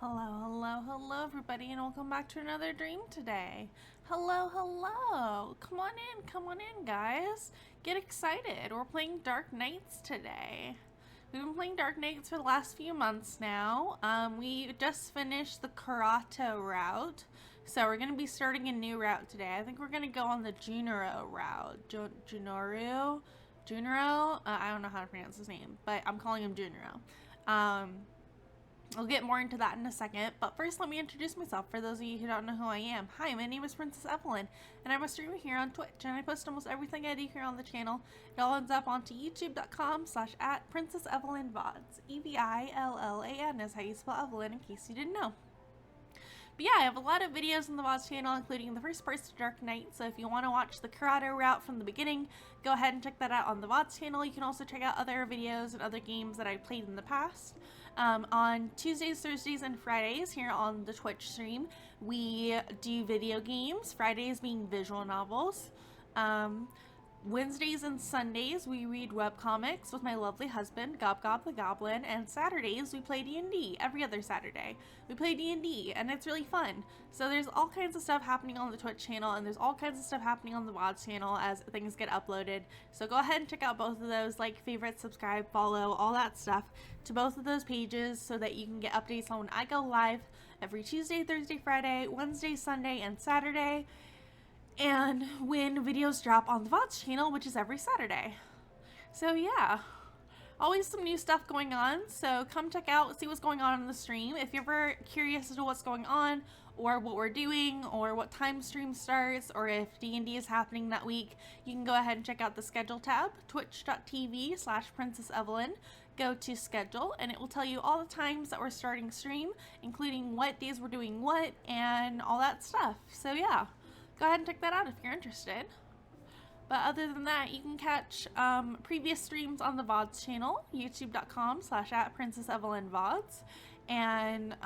Hello everybody, and welcome back to another dream today. Hello. Come on in, guys. Get excited. We're playing Dark Knights today. We've been playing Dark Knights for the last few months now. We just finished the Kurato route, so we're going to be starting a new route today. I think we're going to go on the Junoru route. Junoru? I don't know how to pronounce his name, but I'm calling him Junoru. I'll get more into that in a second, but first let me introduce myself for those of you who don't know who I am. Hi, my name is Princess Evillan, and I'm a streamer here on Twitch, and I post almost everything I do here on the channel. It all ends up onto youtube.com/@princessevillanvods. EVILLAN is how you spell Evelyn, in case you didn't know. But yeah, I have a lot of videos on the VODs channel, including the first parts of Dark Knight, so if you want to watch the Kurato route from the beginning, go ahead and check that out on the VODs channel. You can also check out other videos and other games that I've played in the past. On Tuesdays, Thursdays, and Fridays here on the Twitch stream, we do video games, Fridays being visual novels. Wednesdays and Sundays, we read webcomics with my lovely husband, Gob the Goblin, and Saturdays, we play D&D. Every other Saturday, we play D&D, and it's really fun. So there's all kinds of stuff happening on the Twitch channel, and there's all kinds of stuff happening on the VODs channel as things get uploaded. So go ahead and check out both of those, like, favorite, subscribe, follow, all that stuff to both of those pages so that you can get updates on when I go live every Tuesday, Thursday, Friday, Wednesday, Sunday, and Saturday. And when videos drop on the VODs channel, which is every Saturday. So yeah, always some new stuff going on, so come check out, see what's going on in the stream. If you're ever curious as to what's going on, or what we're doing, or what time stream starts, or if D&D is happening that week, you can go ahead and check out the schedule tab, twitch.tv/princessevillan. Go to schedule, and it will tell you all the times that we're starting stream, including what days we're doing what, and all that stuff. So yeah. Go ahead and check that out if you're interested. But other than that, you can catch previous streams on the VODs channel, youtube.com/@princessevillanvods, and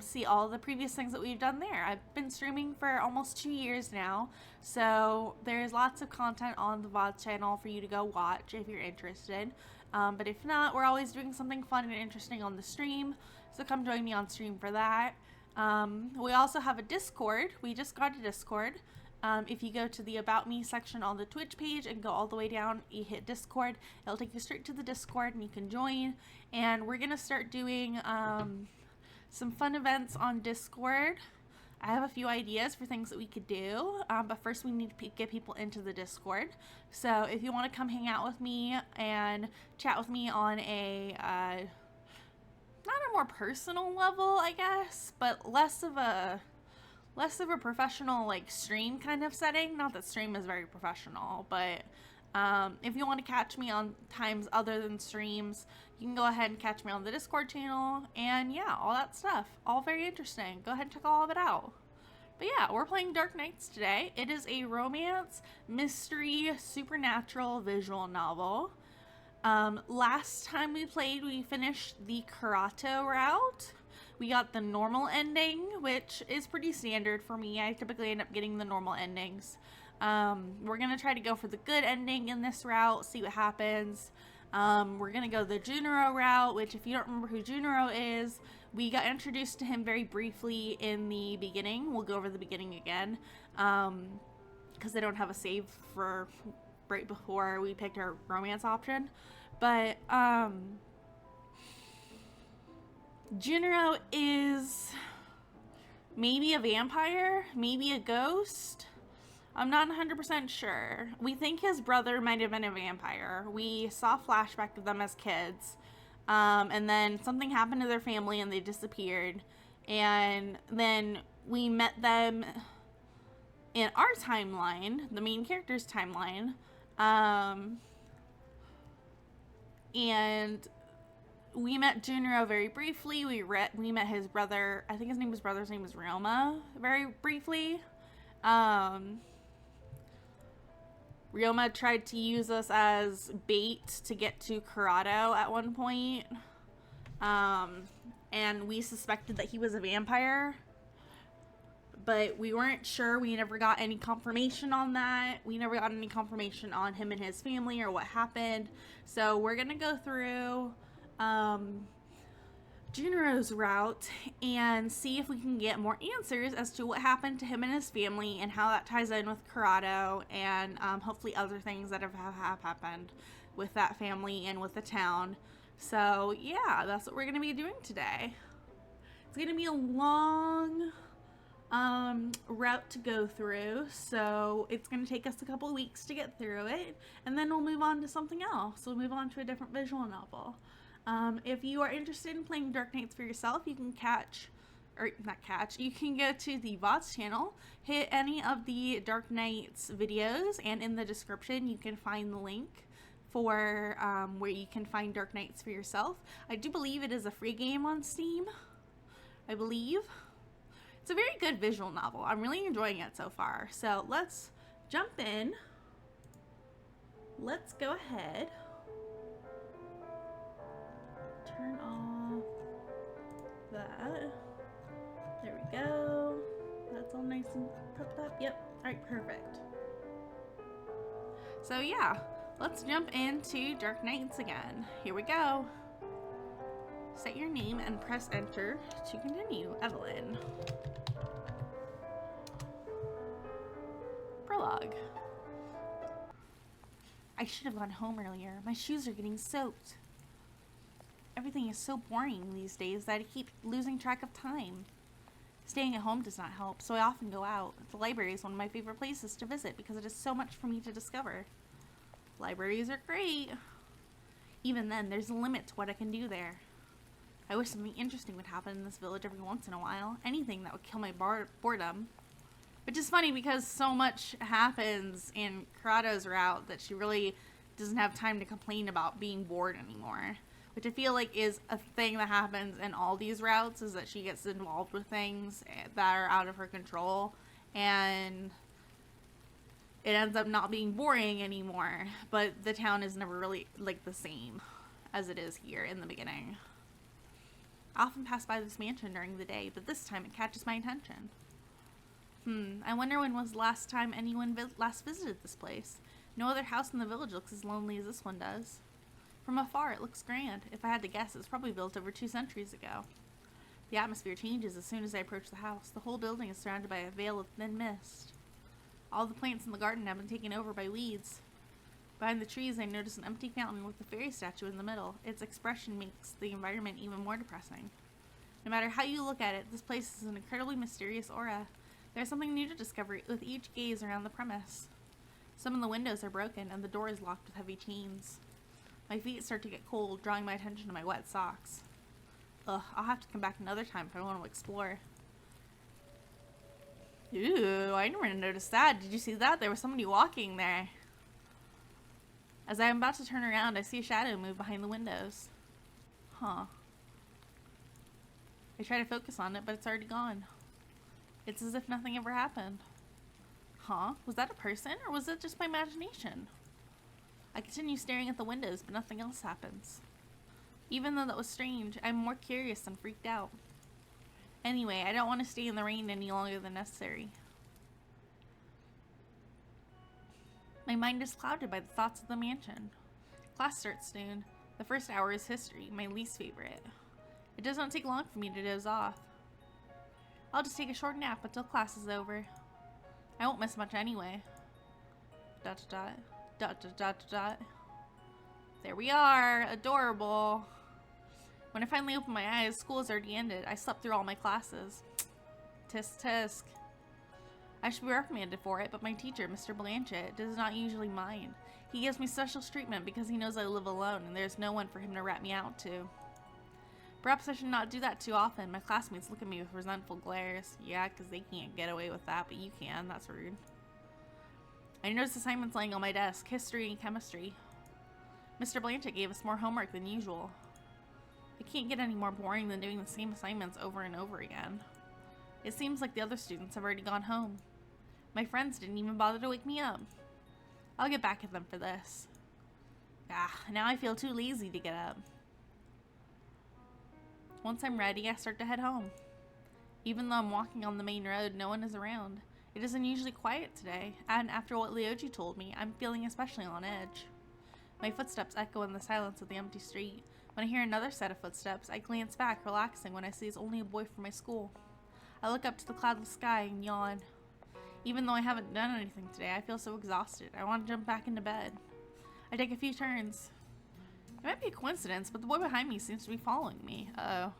see all the previous things that we've done there. I've been streaming for almost 2 years now, so there's lots of content on the VODs channel for you to go watch if you're interested. But if not, we're always doing something fun and interesting on the stream, so come join me on stream for that. We also have a Discord. We just got a Discord. If you go to the About Me section on the Twitch page and go all the way down, you hit Discord, it'll take you straight to the Discord and you can join. And we're going to start doing some fun events on Discord. I have a few ideas for things that we could do, but first we need to get people into the Discord. So if you want to come hang out with me and chat with me on a not a more personal level, I guess, but less of a professional, like, stream kind of setting. Not that stream is very professional, but if you want to catch me on times other than streams, you can go ahead and catch me on the Discord channel, and yeah, all that stuff. All very interesting. Go ahead and check all of it out. But yeah, we're playing Dark Knights today. It is a romance, mystery, supernatural visual novel. Last time we played, we finished the Kurato route. We got the normal ending, which is pretty standard for me. I typically end up getting the normal endings. We're going to try to go for the good ending in this route, see what happens. We're going to go the Junoru route, which, if you don't remember who Junoru is, we got introduced to him very briefly in the beginning. We'll go over the beginning again, because they don't have a save for right before we picked our romance option. But Junoru is maybe a vampire, maybe a ghost. I'm not 100% sure. We think his brother might have been a vampire. We saw flashback of them as kids, and then something happened to their family and they disappeared, and then we met them in our timeline, the main character's timeline, and we met Junoru very briefly. We met his brother. I think his brother's name was Ryoma, very briefly. Ryoma tried to use us as bait to get to Kurato at one point. And we suspected that he was a vampire, but we weren't sure. We never got any confirmation on that. We never got any confirmation on him and his family or what happened. So we're gonna go through Junoru's route and see if we can get more answers as to what happened to him and his family and how that ties in with Kurato and hopefully other things that have happened with that family and with the town. So yeah, that's what we're going to be doing today. It's going to be a long route to go through, so it's going to take us a couple of weeks to get through it, and then we'll move on to something else. We'll move on to a different visual novel. If you are interested in playing Dark Knights for yourself, you can you can go to the VODs channel, hit any of the Dark Knights videos, and in the description you can find the link for where you can find Dark Knights for yourself. I do believe it is a free game on Steam, I believe. It's a very good visual novel. I'm really enjoying it so far. So let's jump in. Let's go ahead. Turn off that. There we go. That's all nice and tucked up. Yep. Alright, perfect. So yeah, let's jump into Dark Knights again. Here we go. Set your name and press enter to continue. Evillan. Prologue. I should have gone home earlier. My shoes are getting soaked. Everything is so boring these days that I keep losing track of time. Staying at home does not help, so I often go out. The library is one of my favorite places to visit because it has so much for me to discover. Libraries are great. Even then, there's a limit to what I can do there. I wish something interesting would happen in this village every once in a while. Anything that would kill my boredom. Which is funny because so much happens in Kurato's route that she really doesn't have time to complain about being bored anymore. Which I feel like is a thing that happens in all these routes, is that she gets involved with things that are out of her control. And it ends up not being boring anymore. But the town is never really like the same as it is here in the beginning. I often pass by this mansion during the day, but this time it catches my attention. I wonder when was the last time anyone last visited this place. No other house in the village looks as lonely as this one does. From afar, it looks grand. If I had to guess, it's probably built over 2 centuries ago. The atmosphere changes as soon as I approach the house. The whole building is surrounded by a veil of thin mist. All the plants in the garden have been taken over by weeds. Behind the trees, I notice an empty fountain with a fairy statue in the middle. Its expression makes the environment even more depressing. No matter how you look at it, this place is an incredibly mysterious aura. There's something new to discover with each gaze around the premise. Some of the windows are broken, and the door is locked with heavy chains. My feet start to get cold, drawing my attention to my wet socks. Ugh, I'll have to come back another time if I want to explore. Ooh, I never noticed that. Did you see that? There was somebody walking there. As I am about to turn around, I see a shadow move behind the windows. Huh. I try to focus on it, but it's already gone. It's as if nothing ever happened. Huh? Was that a person, or was it just my imagination? I continue staring at the windows, but nothing else happens. Even though that was strange, I'm more curious than freaked out. Anyway, I don't want to stay in the rain any longer than necessary. My mind is clouded by the thoughts of the mansion. Class starts soon. The first hour is history, my least favorite. It does not take long for me to doze off. I'll just take a short nap until class is over. I won't miss much anyway. ... There we are! Adorable! When I finally open my eyes, school has already ended. I slept through all my classes. Tisk tisk. I should be reprimanded for it, but my teacher, Mr. Blanchett, does not usually mind. He gives me special treatment because he knows I live alone and there's no one for him to rat me out to. Perhaps I should not do that too often. My classmates look at me with resentful glares. Yeah, because they can't get away with that, but you can. That's rude. I noticed assignments laying on my desk. History and chemistry. Mr. Blanchett gave us more homework than usual. It can't get any more boring than doing the same assignments over and over again. It seems like the other students have already gone home. My friends didn't even bother to wake me up. I'll get back at them for this. Now I feel too lazy to get up. Once I'm ready, I start to head home. Even though I'm walking on the main road, no one is around. It is unusually quiet today, and after what Leoji told me, I'm feeling especially on edge. My footsteps echo in the silence of the empty street. When I hear another set of footsteps, I glance back, relaxing when I see it's only a boy from my school. I look up to the cloudless sky and yawn. Even though I haven't done anything today, I feel so exhausted. I want to jump back into bed. I take a few turns. It might be a coincidence, but the boy behind me seems to be following me. Uh-oh.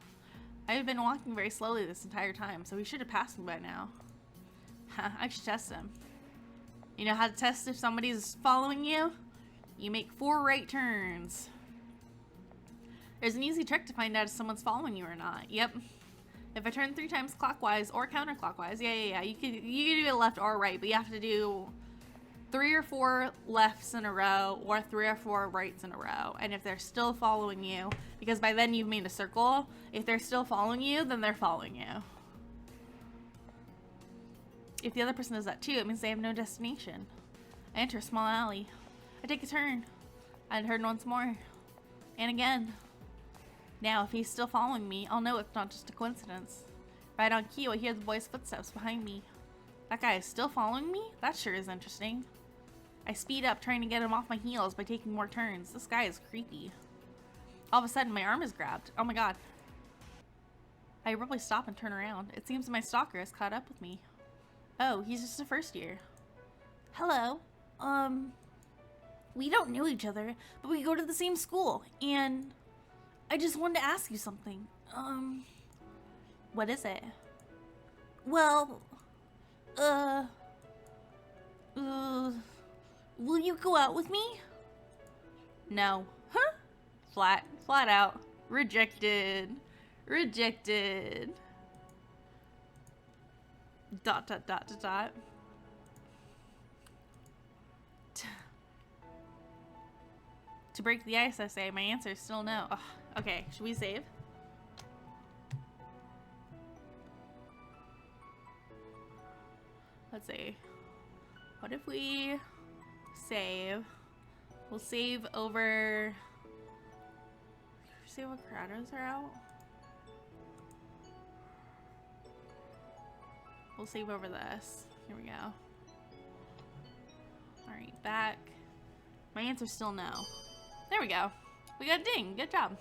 I have been walking very slowly this entire time, so he should have passed me by now. I should test him. You know how to test if somebody's following you? You make 4 right turns. There's an easy trick to find out if someone's following you or not. Yep. If I turn 3 times clockwise or counterclockwise, yeah. You can do it left or right, but you have to do 3 or 4 lefts in a row or 3 or 4 rights in a row. And if they're still following you, because by then you've made a circle, if they're still following you, then they're following you. If the other person does that too, it means they have no destination. I enter a small alley. I take a turn. I turn once more. And again. Now, if he's still following me, I'll know it's not just a coincidence. Right on cue, I hear the boy's footsteps behind me. That guy is still following me? That sure is interesting. I speed up, trying to get him off my heels by taking more turns. This guy is creepy. All of a sudden, my arm is grabbed. Oh my god. I abruptly stop and turn around. It seems my stalker has caught up with me. Oh, he's just a first year. Hello. We don't know each other, but we go to the same school, and I just wanted to ask you something. What is it? Well, will you go out with me? No. Huh? Flat out. Rejected. Rejected. ... To break the ice, I say. My answer is still no. Ugh. Okay, should we save? Let's see. What if we save? We'll save over... See what Kuratos are out? We'll save over this. Here we go. Alright, back. My answer's still no. There we go. We got a ding. Good job.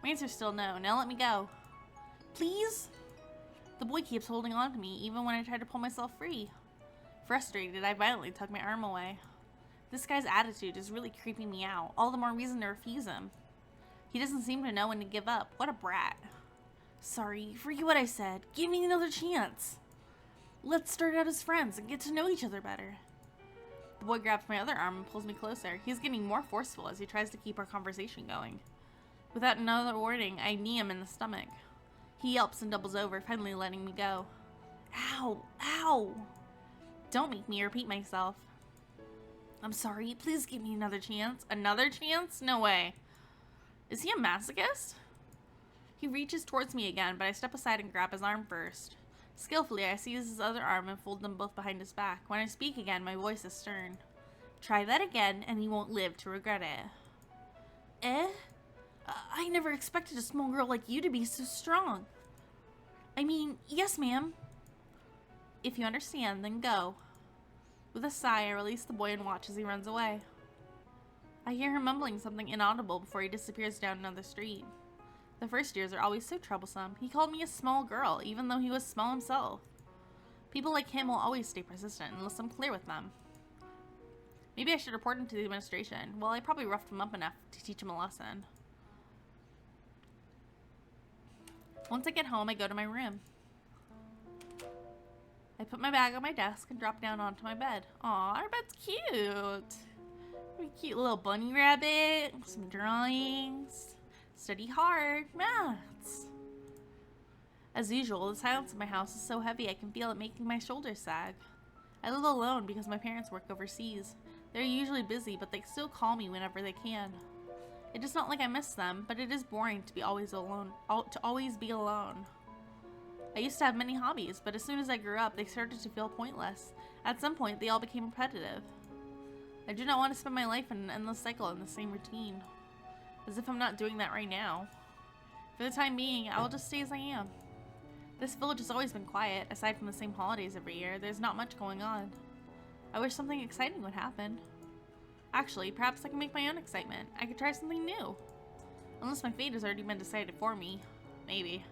My answer's still no. Now let me go. Please? The boy keeps holding on to me, even when I try to pull myself free. Frustrated, I violently tug my arm away. This guy's attitude is really creeping me out. All the more reason to refuse him. He doesn't seem to know when to give up. What a brat. Sorry, forget what I said. Give me another chance. Let's start out as friends and get to know each other better. The boy grabs my other arm and pulls me closer. He's getting more forceful as he tries to keep our conversation going. Without another warning, I knee him in the stomach. He yelps and doubles over, finally letting me go. Ow! Ow! Don't make me repeat myself. I'm sorry, please give me another chance. Another chance? No way. Is he a masochist? He reaches towards me again, but I step aside and grab his arm first. Skillfully, I seize his other arm and fold them both behind his back. When I speak again, my voice is stern. Try that again, and you won't live to regret it. Eh? I never expected a small girl like you to be so strong. I mean, yes, ma'am. If you understand, then go. With a sigh, I release the boy and watch as he runs away. I hear him mumbling something inaudible before he disappears down another street. The first years are always so troublesome. He called me a small girl, even though he was small himself. People like him will always stay persistent unless I'm clear with them. Maybe I should report him to the administration. Well, I probably roughed him up enough to teach him a lesson. Once I get home, I go to my room. I put my bag on my desk and drop down onto my bed. Aw, our bed's cute. A cute little bunny rabbit, some drawings. Study hard, maths. As usual, the silence in my house is so heavy I can feel it making my shoulders sag. I live alone because my parents work overseas. They're usually busy, but they still call me whenever they can. It is not like I miss them, but it is boring to be always alone. To always be alone. I used to have many hobbies, but as soon as I grew up, they started to feel pointless. At some point, they all became repetitive. I do not want to spend my life in an endless cycle in the same routine. As if I'm not doing that right now. For the time being, I will just stay as I am. This village has always been quiet, aside from the same holidays every year. There's not much going on. I wish something exciting would happen. Actually, perhaps I can make my own excitement. I could try something new. Unless my fate has already been decided for me. Maybe.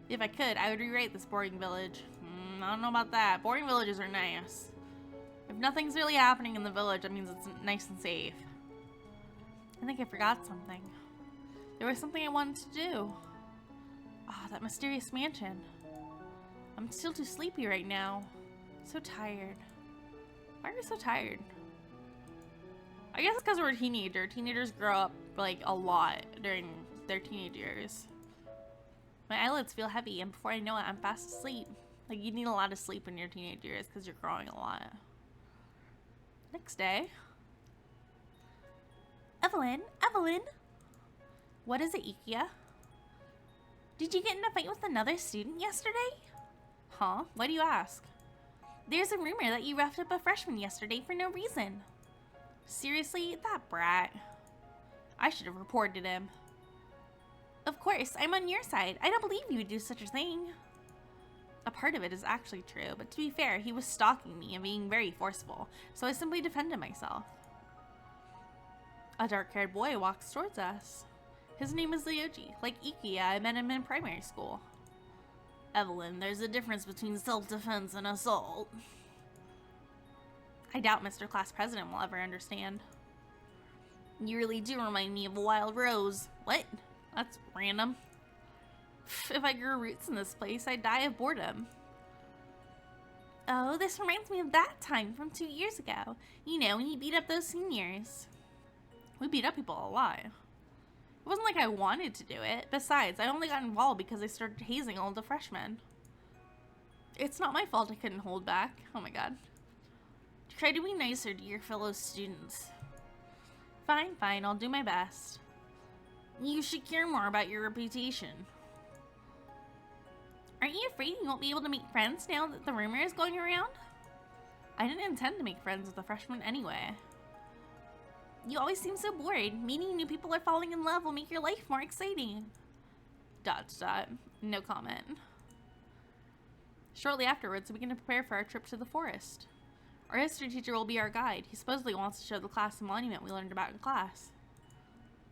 If I could, I would rewrite this boring village. I don't know about that. Boring villages are nice. If nothing's really happening in the village, that means it's nice and safe. I think I forgot something. There was something I wanted to do. Ah, that mysterious mansion. I'm still too sleepy right now. So tired. Why are we so tired? I guess it's because we're a teenager. Teenagers grow up, like, a lot during their teenage years. My eyelids feel heavy, and before I know it, I'm fast asleep. Like, you need a lot of sleep in your teenage years because you're growing a lot. Next day. Evelyn? Evelyn? What is it, Ikia? Did you get in a fight with another student yesterday? Huh? Why do you ask? There's a rumor that you roughed up a freshman yesterday for no reason. Seriously? That brat. I should have reported him. Of course, I'm on your side. I don't believe you would do such a thing. A part of it is actually true, but to be fair, he was stalking me and being very forceful, so I simply defended myself. A dark-haired boy walks towards us. His name is Ryoji. Like Ikia, I met him in primary school. Evelyn, there's a difference between self-defense and assault. I doubt Mr. Class President will ever understand. You really do remind me of a wild rose. What? That's random. If I grew roots in this place, I'd die of boredom. Oh, this reminds me of that time from 2 years ago. You know, when you beat up those seniors. We beat up people a lot. It wasn't like I wanted to do it. Besides, I only got involved because they started hazing all the freshmen. It's not my fault I couldn't hold back. Oh my god. Try to be nicer to your fellow students. Fine, fine, I'll do my best. You should care more about your reputation. Aren't you afraid you won't be able to make friends now that the rumor is going around? I didn't intend to make friends with the freshmen anyway. You always seem so bored. Meeting new people or falling in love will make your life more exciting. ... No comment. Shortly afterwards, we begin to prepare for our trip to the forest. Our history teacher will be our guide. He supposedly wants to show the class the monument we learned about in class.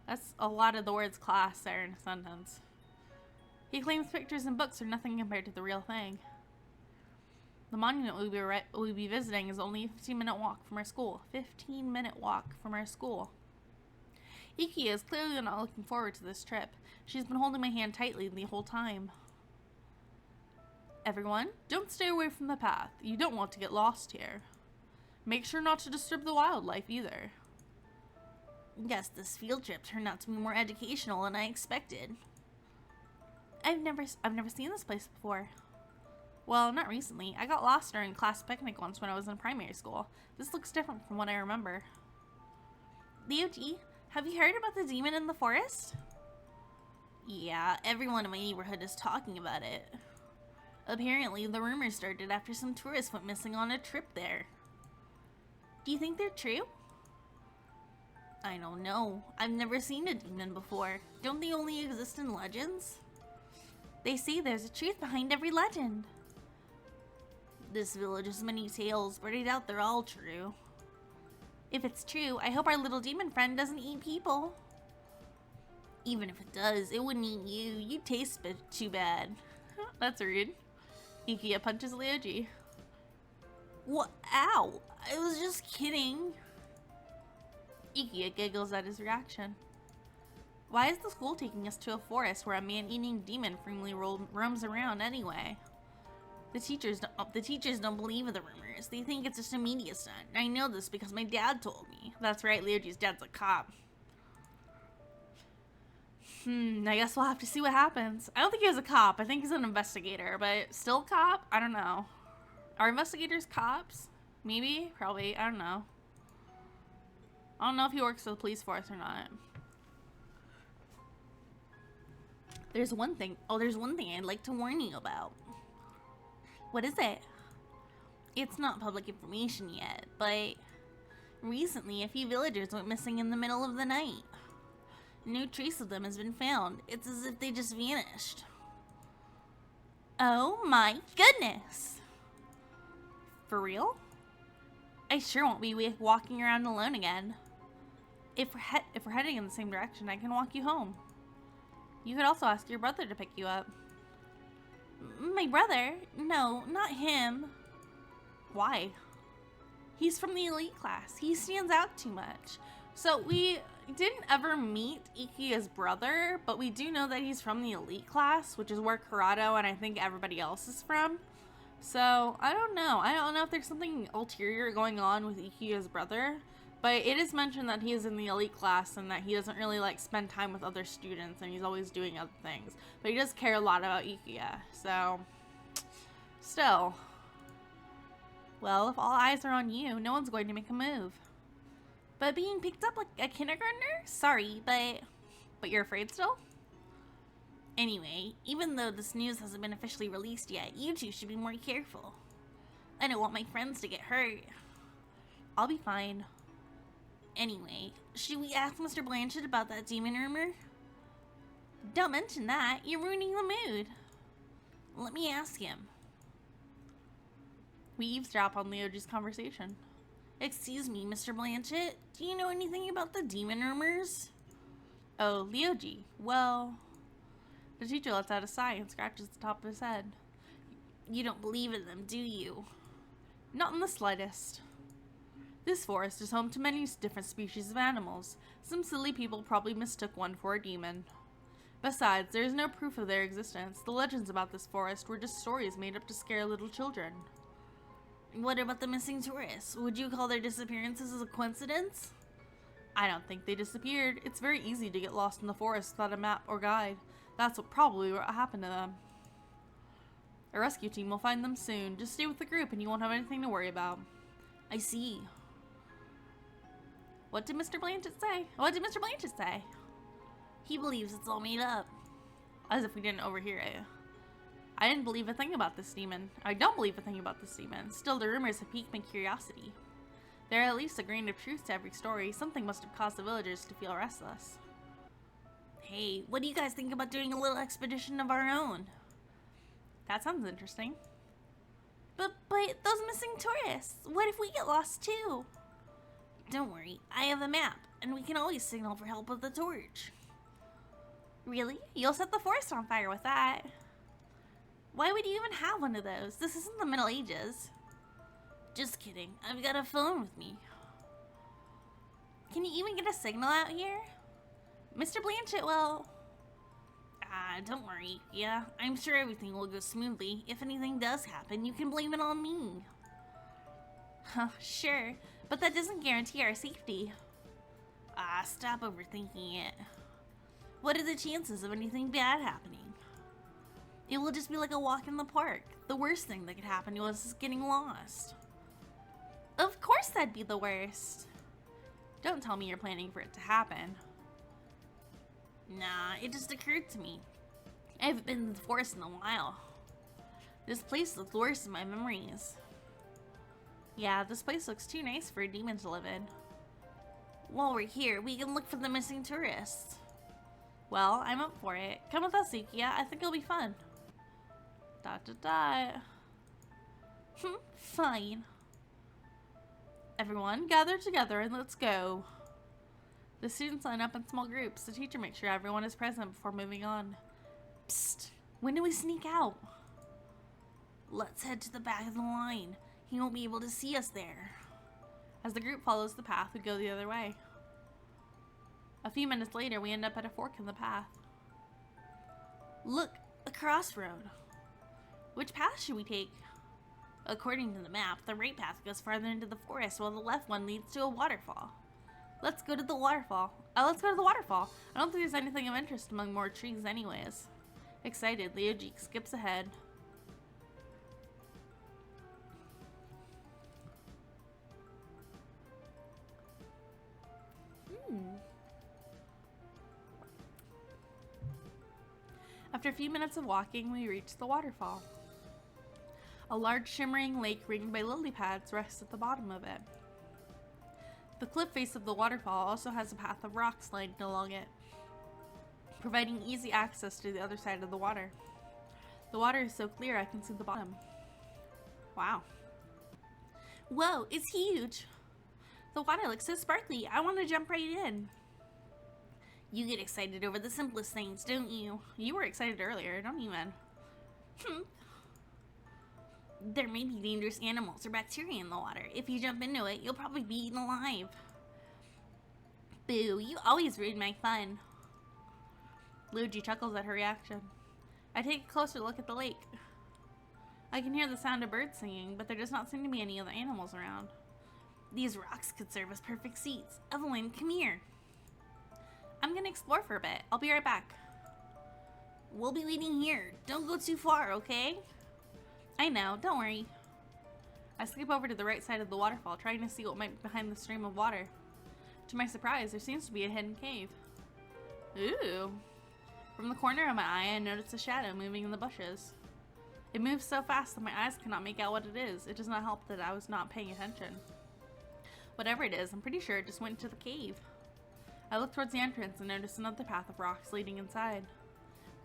That's a lot of the words class there in a sentence. He claims pictures and books are nothing compared to the real thing. The monument we'll be visiting is only a 15-minute walk from our school. 15-minute walk from our school. Ikia is clearly not looking forward to this trip. She's been holding my hand tightly the whole time. Everyone, don't stay away from the path. You don't want to get lost here. Make sure not to disturb the wildlife either. Yes, this field trip turned out to be more educational than I expected. I've never seen this place before. Well, not recently. I got lost during class picnic once when I was in primary school. This looks different from what I remember. Ryoji, have you heard about the demon in the forest? Yeah, everyone in my neighborhood is talking about it. Apparently, the rumor started after some tourists went missing on a trip there. Do you think they're true? I don't know. I've never seen a demon before. Don't they only exist in legends? They say there's a truth behind every legend. This village has many tales, but I doubt they're all true. If it's true, I hope our little demon friend doesn't eat people. Even if it does, it wouldn't eat you. You taste too bad. That's rude. Ikia punches Ryoji. What? Ow! I was just kidding. Ikia giggles at his reaction. Why is the school taking us to a forest where a man-eating demon freely roams around anyway? The teachers don't believe in the rumors. They think it's just a media stunt. I know this because my dad told me. That's right, Ryoji's dad's a cop. I guess we'll have to see what happens. I don't think he was a cop. I think he's an investigator, but still cop? I don't know. Are investigators cops? Maybe? Probably. I don't know. I don't know if he works for the police force or not. There's one thing I'd like to warn you about. What is it? It's not public information yet, but recently a few villagers went missing in the middle of the night. No trace of them has been found. It's as if they just vanished. Oh my goodness! For real? I sure won't be walking around alone again. If we're heading in the same direction, I can walk you home. You could also ask your brother to pick you up. My brother? No, not him. Why? He's from the elite class. He stands out too much. So we didn't ever meet Ikuya's brother, but we do know that he's from the elite class, which is where Kurato and I think everybody else is from. So I don't know. I don't know if there's something ulterior going on with Ikuya's brother, but it is mentioned that he is in the elite class and that he doesn't really like spend time with other students and he's always doing other things. But he does care a lot about Ikuya. So still. Well, if all eyes are on you, no one's going to make a move. But being picked up like a kindergartner? Sorry, but you're afraid still? Anyway, even though this news hasn't been officially released yet, you two should be more careful. I don't want my friends to get hurt. I'll be fine. Anyway, should we ask Mr. Blanchett about that demon rumor? Don't mention that. You're ruining the mood. Let me ask him. We eavesdrop on Leoji's conversation. Excuse me, Mr. Blanchett, do you know anything about the demon rumors? Oh, Leoji, well... The teacher lets out a sigh and scratches the top of his head. You don't believe in them, do you? Not in the slightest. This forest is home to many different species of animals. Some silly people probably mistook one for a demon. Besides, there is no proof of their existence. The legends about this forest were just stories made up to scare little children. What about the missing tourists? Would you call their disappearances as a coincidence? I don't think they disappeared. It's very easy to get lost in the forest without a map or guide. That's probably what happened to them. A rescue team will find them soon. Just stay with the group and you won't have anything to worry about. I see. What did Mr. Blanchett say? What did Mr. Blanchett say? He believes it's all made up. As if we didn't overhear it. I didn't believe a thing about this demon. I don't believe a thing about this demon. Still, the rumors have piqued my curiosity. There are at least a grain of truth to every story. Something must have caused the villagers to feel restless. Hey, what do you guys think about doing a little expedition of our own? That sounds interesting. But those missing tourists, what if we get lost too? Don't worry, I have a map, and we can always signal for help with the torch. Really? You'll set the forest on fire with that? Why would you even have one of those? This isn't the Middle Ages. Just kidding, I've got a phone with me. Can you even get a signal out here? Mr. Blanchett, well... don't worry. Yeah, I'm sure everything will go smoothly. If anything does happen, you can blame it on me. Sure, but that doesn't guarantee our safety. Stop overthinking it. What are the chances of anything bad happening? It will just be like a walk in the park. The worst thing that could happen to us is getting lost. Of course that'd be the worst. Don't tell me you're planning for it to happen. Nah, it just occurred to me. I haven't been in the forest in a while. This place looks worse than my memories. Yeah, this place looks too nice for a demon to live in. While we're here, we can look for the missing tourists. Well, I'm up for it. Come with us, Ikuya. I think it'll be fun. ... Fine. Everyone, gather together and let's go. The students line up in small groups. The teacher makes sure everyone is present before moving on. Psst! When do we sneak out? Let's head to the back of the line. He won't be able to see us there. As the group follows the path, we go the other way. A few minutes later, we end up at a fork in the path. Look, a crossroad. Which path should we take? According to the map, the right path goes farther into the forest, while the left one leads to a waterfall. Let's go to the waterfall. Let's go to the waterfall. I don't think there's anything of interest among more trees anyways. Excited, Leoji skips ahead. After a few minutes of walking, we reach the waterfall. A large shimmering lake ringed by lily pads rests at the bottom of it. The cliff face of the waterfall also has a path of rocks lined along it, providing easy access to the other side of the water. The water is so clear I can see the bottom. Wow. Whoa, it's huge! The water looks so sparkly, I want to jump right in. You get excited over the simplest things, don't you? You were excited earlier, don't even. There may be dangerous animals or bacteria in the water. If you jump into it, you'll probably be eaten alive. Boo, you always ruin my fun. Luigi chuckles at her reaction. I take a closer look at the lake. I can hear the sound of birds singing, but there does not seem to be any other animals around. These rocks could serve as perfect seats. Evelyn, come here. I'm gonna explore for a bit. I'll be right back. We'll be waiting here. Don't go too far, okay? I know, don't worry. I skip over to the right side of the waterfall, trying to see what might be behind the stream of water. To my surprise, there seems to be a hidden cave. Ooh. From the corner of my eye, I notice a shadow moving in the bushes. It moves so fast that my eyes cannot make out what it is. It does not help that I was not paying attention. Whatever it is, I'm pretty sure it just went into the cave. I look towards the entrance and notice another path of rocks leading inside.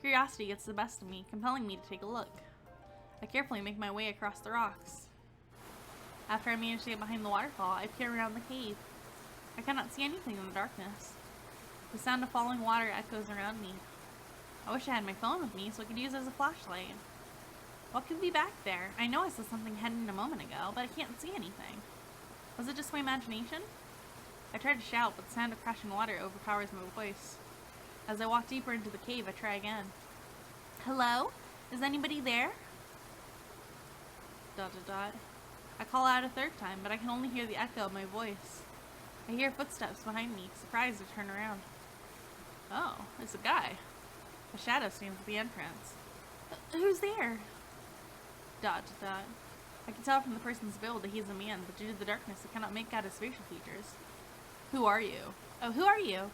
Curiosity gets the best of me, compelling me to take a look. I carefully make my way across the rocks. After I manage to get behind the waterfall, I peer around the cave. I cannot see anything in the darkness. The sound of falling water echoes around me. I wish I had my phone with me so I could use it as a flashlight. What could be back there? I know I saw something hidden a moment ago, but I can't see anything. Was it just my imagination? I try to shout, but the sound of crashing water overpowers my voice. As I walk deeper into the cave, I try again. Hello? Is anybody there? ... I call out a third time, but I can only hear the echo of my voice. I hear footsteps behind me, surprised to turn around. Oh, it's a guy. A shadow stands at the entrance. Who's there? ... I can tell from the person's build that he is a man, but due to the darkness I cannot make out his facial features. Who are you? Oh, who are you?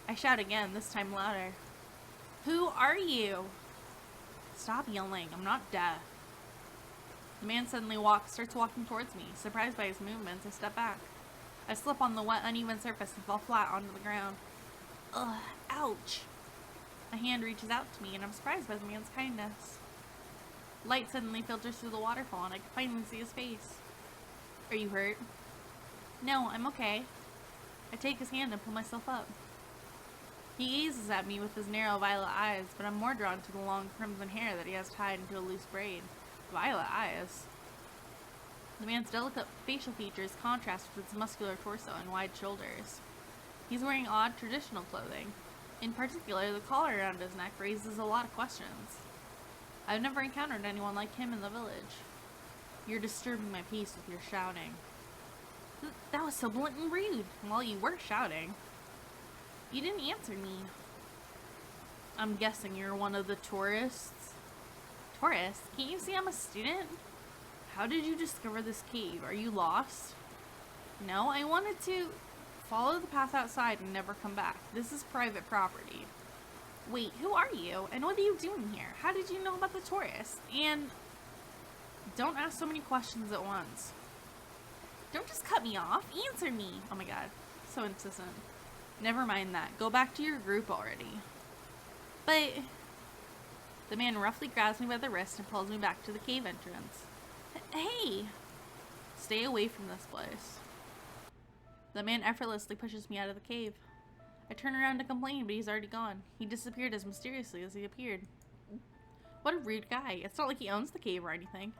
I shout again, this time louder. Who are you? Stop yelling, I'm not deaf. The man suddenly starts walking towards me. Surprised by his movements, I step back. I slip on the wet, uneven surface and fall flat onto the ground. Ugh, ouch. A hand reaches out to me, and I'm surprised by the man's kindness. Light suddenly filters through the waterfall, and I can finally see his face. Are you hurt? No, I'm okay. I take his hand and pull myself up. He gazes at me with his narrow violet eyes, but I'm more drawn to the long crimson hair that he has tied into a loose braid. Violet eyes. The man's delicate facial features contrast with his muscular torso and wide shoulders. He's wearing odd traditional clothing. In particular, the collar around his neck raises a lot of questions. I've never encountered anyone like him in the village. You're disturbing my peace with your shouting. That was so blunt and rude. Well, you were shouting. You didn't answer me. I'm guessing you're one of the tourists. Tourists? Can't you see I'm a student? How did you discover this cave? Are you lost? No, I wanted to follow the path outside and never come back. This is private property. Wait, who are you? And what are you doing here? How did you know about the tourists? And don't ask so many questions at once. Don't just cut me off. Answer me. Oh my god. So insistent. Never mind that. Go back to your group already. But the man roughly grabs me by the wrist and pulls me back to the cave entrance. Hey! Stay away from this place. The man effortlessly pushes me out of the cave. I turn around to complain, but he's already gone. He disappeared as mysteriously as he appeared. What a rude guy. It's not like he owns the cave or anything.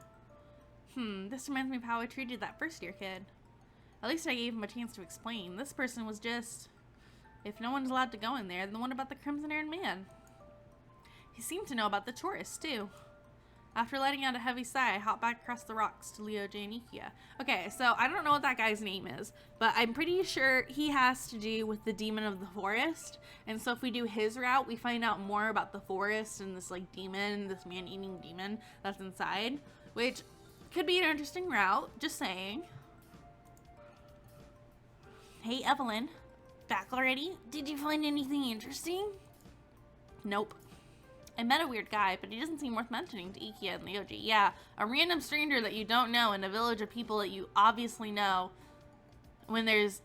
This reminds me of how I treated that first year kid. At least I gave him a chance to explain. This person was just... If no one's allowed to go in there, then what about the crimson-haired man? He seemed to know about the tourists, too. After letting out a heavy sigh, I hop back across the rocks to Leo J. and Ikia. Okay, so I don't know what that guy's name is, but I'm pretty sure he has to do with the demon of the forest. And so if we do his route, we find out more about the forest and this like demon, this man-eating demon that's inside, which could be an interesting route, just saying. Hey, Evelyn. Back already? Did you find anything interesting? Nope. I met a weird guy, but he doesn't seem worth mentioning to Ikia and Ryoji. Yeah, a random stranger that you don't know in a village of people that you obviously know, when there's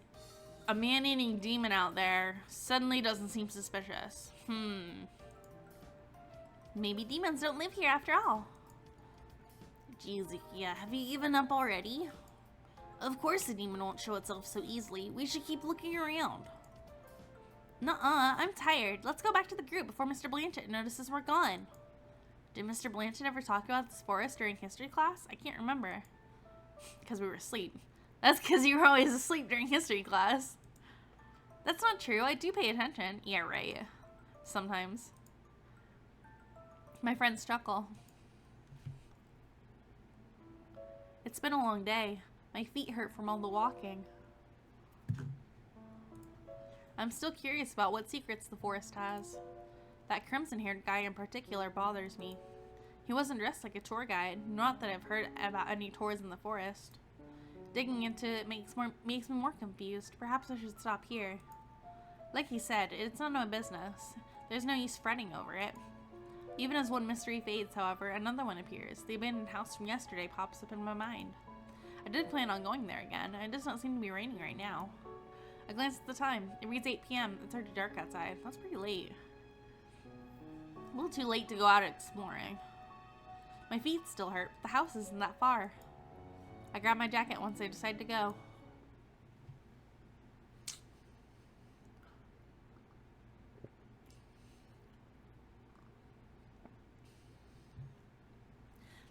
a man-eating demon out there, suddenly doesn't seem suspicious. Maybe demons don't live here after all. Jeez, Ikia, have you given up already? Of course the demon won't show itself so easily. We should keep looking around. Nuh-uh, I'm tired. Let's go back to the group before Mr. Blanchett notices we're gone. Did Mr. Blanchett ever talk about this forest during history class? I can't remember. Because we were asleep. That's because you were always asleep during history class. That's not true. I do pay attention. Yeah, right. Sometimes. My friends chuckle. It's been a long day. My feet hurt from all the walking. I'm still curious about what secrets the forest has. That crimson-haired guy in particular bothers me. He wasn't dressed like a tour guide, not that I've heard about any tours in the forest. Digging into it makes me more confused. Perhaps I should stop here. Like he said, it's none of my business. There's no use fretting over it. Even as one mystery fades, however, another one appears. The abandoned house from yesterday pops up in my mind. I did plan on going there again, and it does not seem to be raining right now. I glanced at the time. It reads 8 p.m. It's already dark outside. That's pretty late. A little too late to go out exploring. My feet still hurt, but the house isn't that far. I grab my jacket once I decide to go.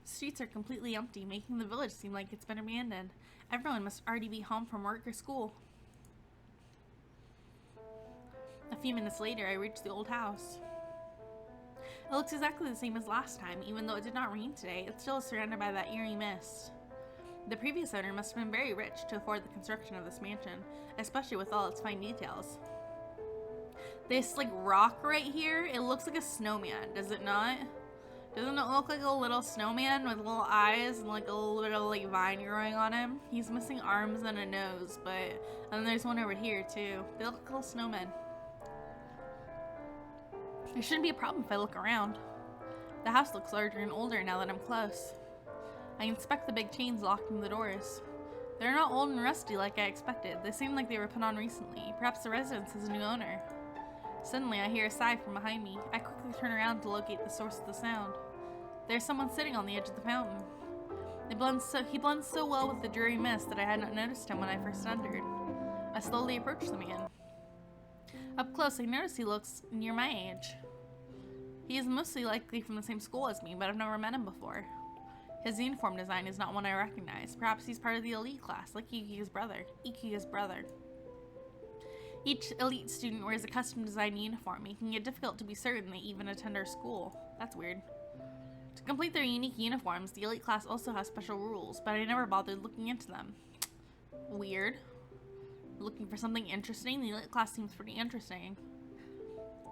The streets are completely empty, making the village seem like it's been abandoned. Everyone must already be home from work or school. A few minutes later, I reach the old house. It looks exactly the same as last time, even though it did not rain today. It still is surrounded by that eerie mist. The previous owner must have been very rich to afford the construction of this mansion, especially with all its fine details. This, rock right here, it looks like a snowman, does it not? Doesn't it look like a little snowman with little eyes and, a little, vine growing on him? He's missing arms and a nose, and then there's one over here, too. They look like little snowmen. There shouldn't be a problem if I look around. The house looks larger and older now that I'm close. I inspect the big chains locking the doors. They're not old and rusty like I expected. They seem like they were put on recently. Perhaps the residence has a new owner. Suddenly, I hear a sigh from behind me. I quickly turn around to locate the source of the sound. There's someone sitting on the edge of the fountain. He blends so well with the dreary mist that I had not noticed him when I first entered. I slowly approach the man. Up close, I notice he looks near my age. He is mostly likely from the same school as me, but I've never met him before. His uniform design is not one I recognize. Perhaps he's part of the elite class, like Iku's brother. Each elite student wears a custom designed uniform, making it difficult to be certain they even attend our school. That's weird. To complete their unique uniforms, the elite class also has special rules, but I never bothered looking into them. Weird. Looking for something interesting? The elite class seems pretty interesting.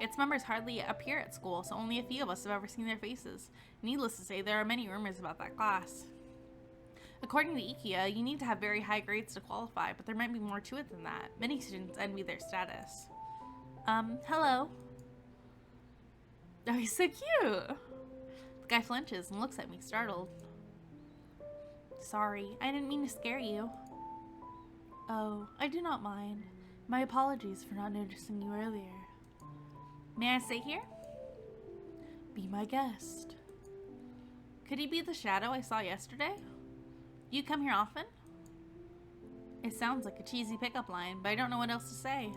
Its members hardly appear at school, so only a few of us have ever seen their faces. Needless to say, there are many rumors about that class. According to Ikia, you need to have very high grades to qualify, but there might be more to it than that. Many students envy their status. Hello. Oh, he's so cute! The guy flinches and looks at me, startled. Sorry, I didn't mean to scare you. Oh, I do not mind. My apologies for not noticing you earlier. May I sit here? Be my guest. Could he be the shadow I saw yesterday? You come here often? It sounds like a cheesy pickup line, but I don't know what else to say.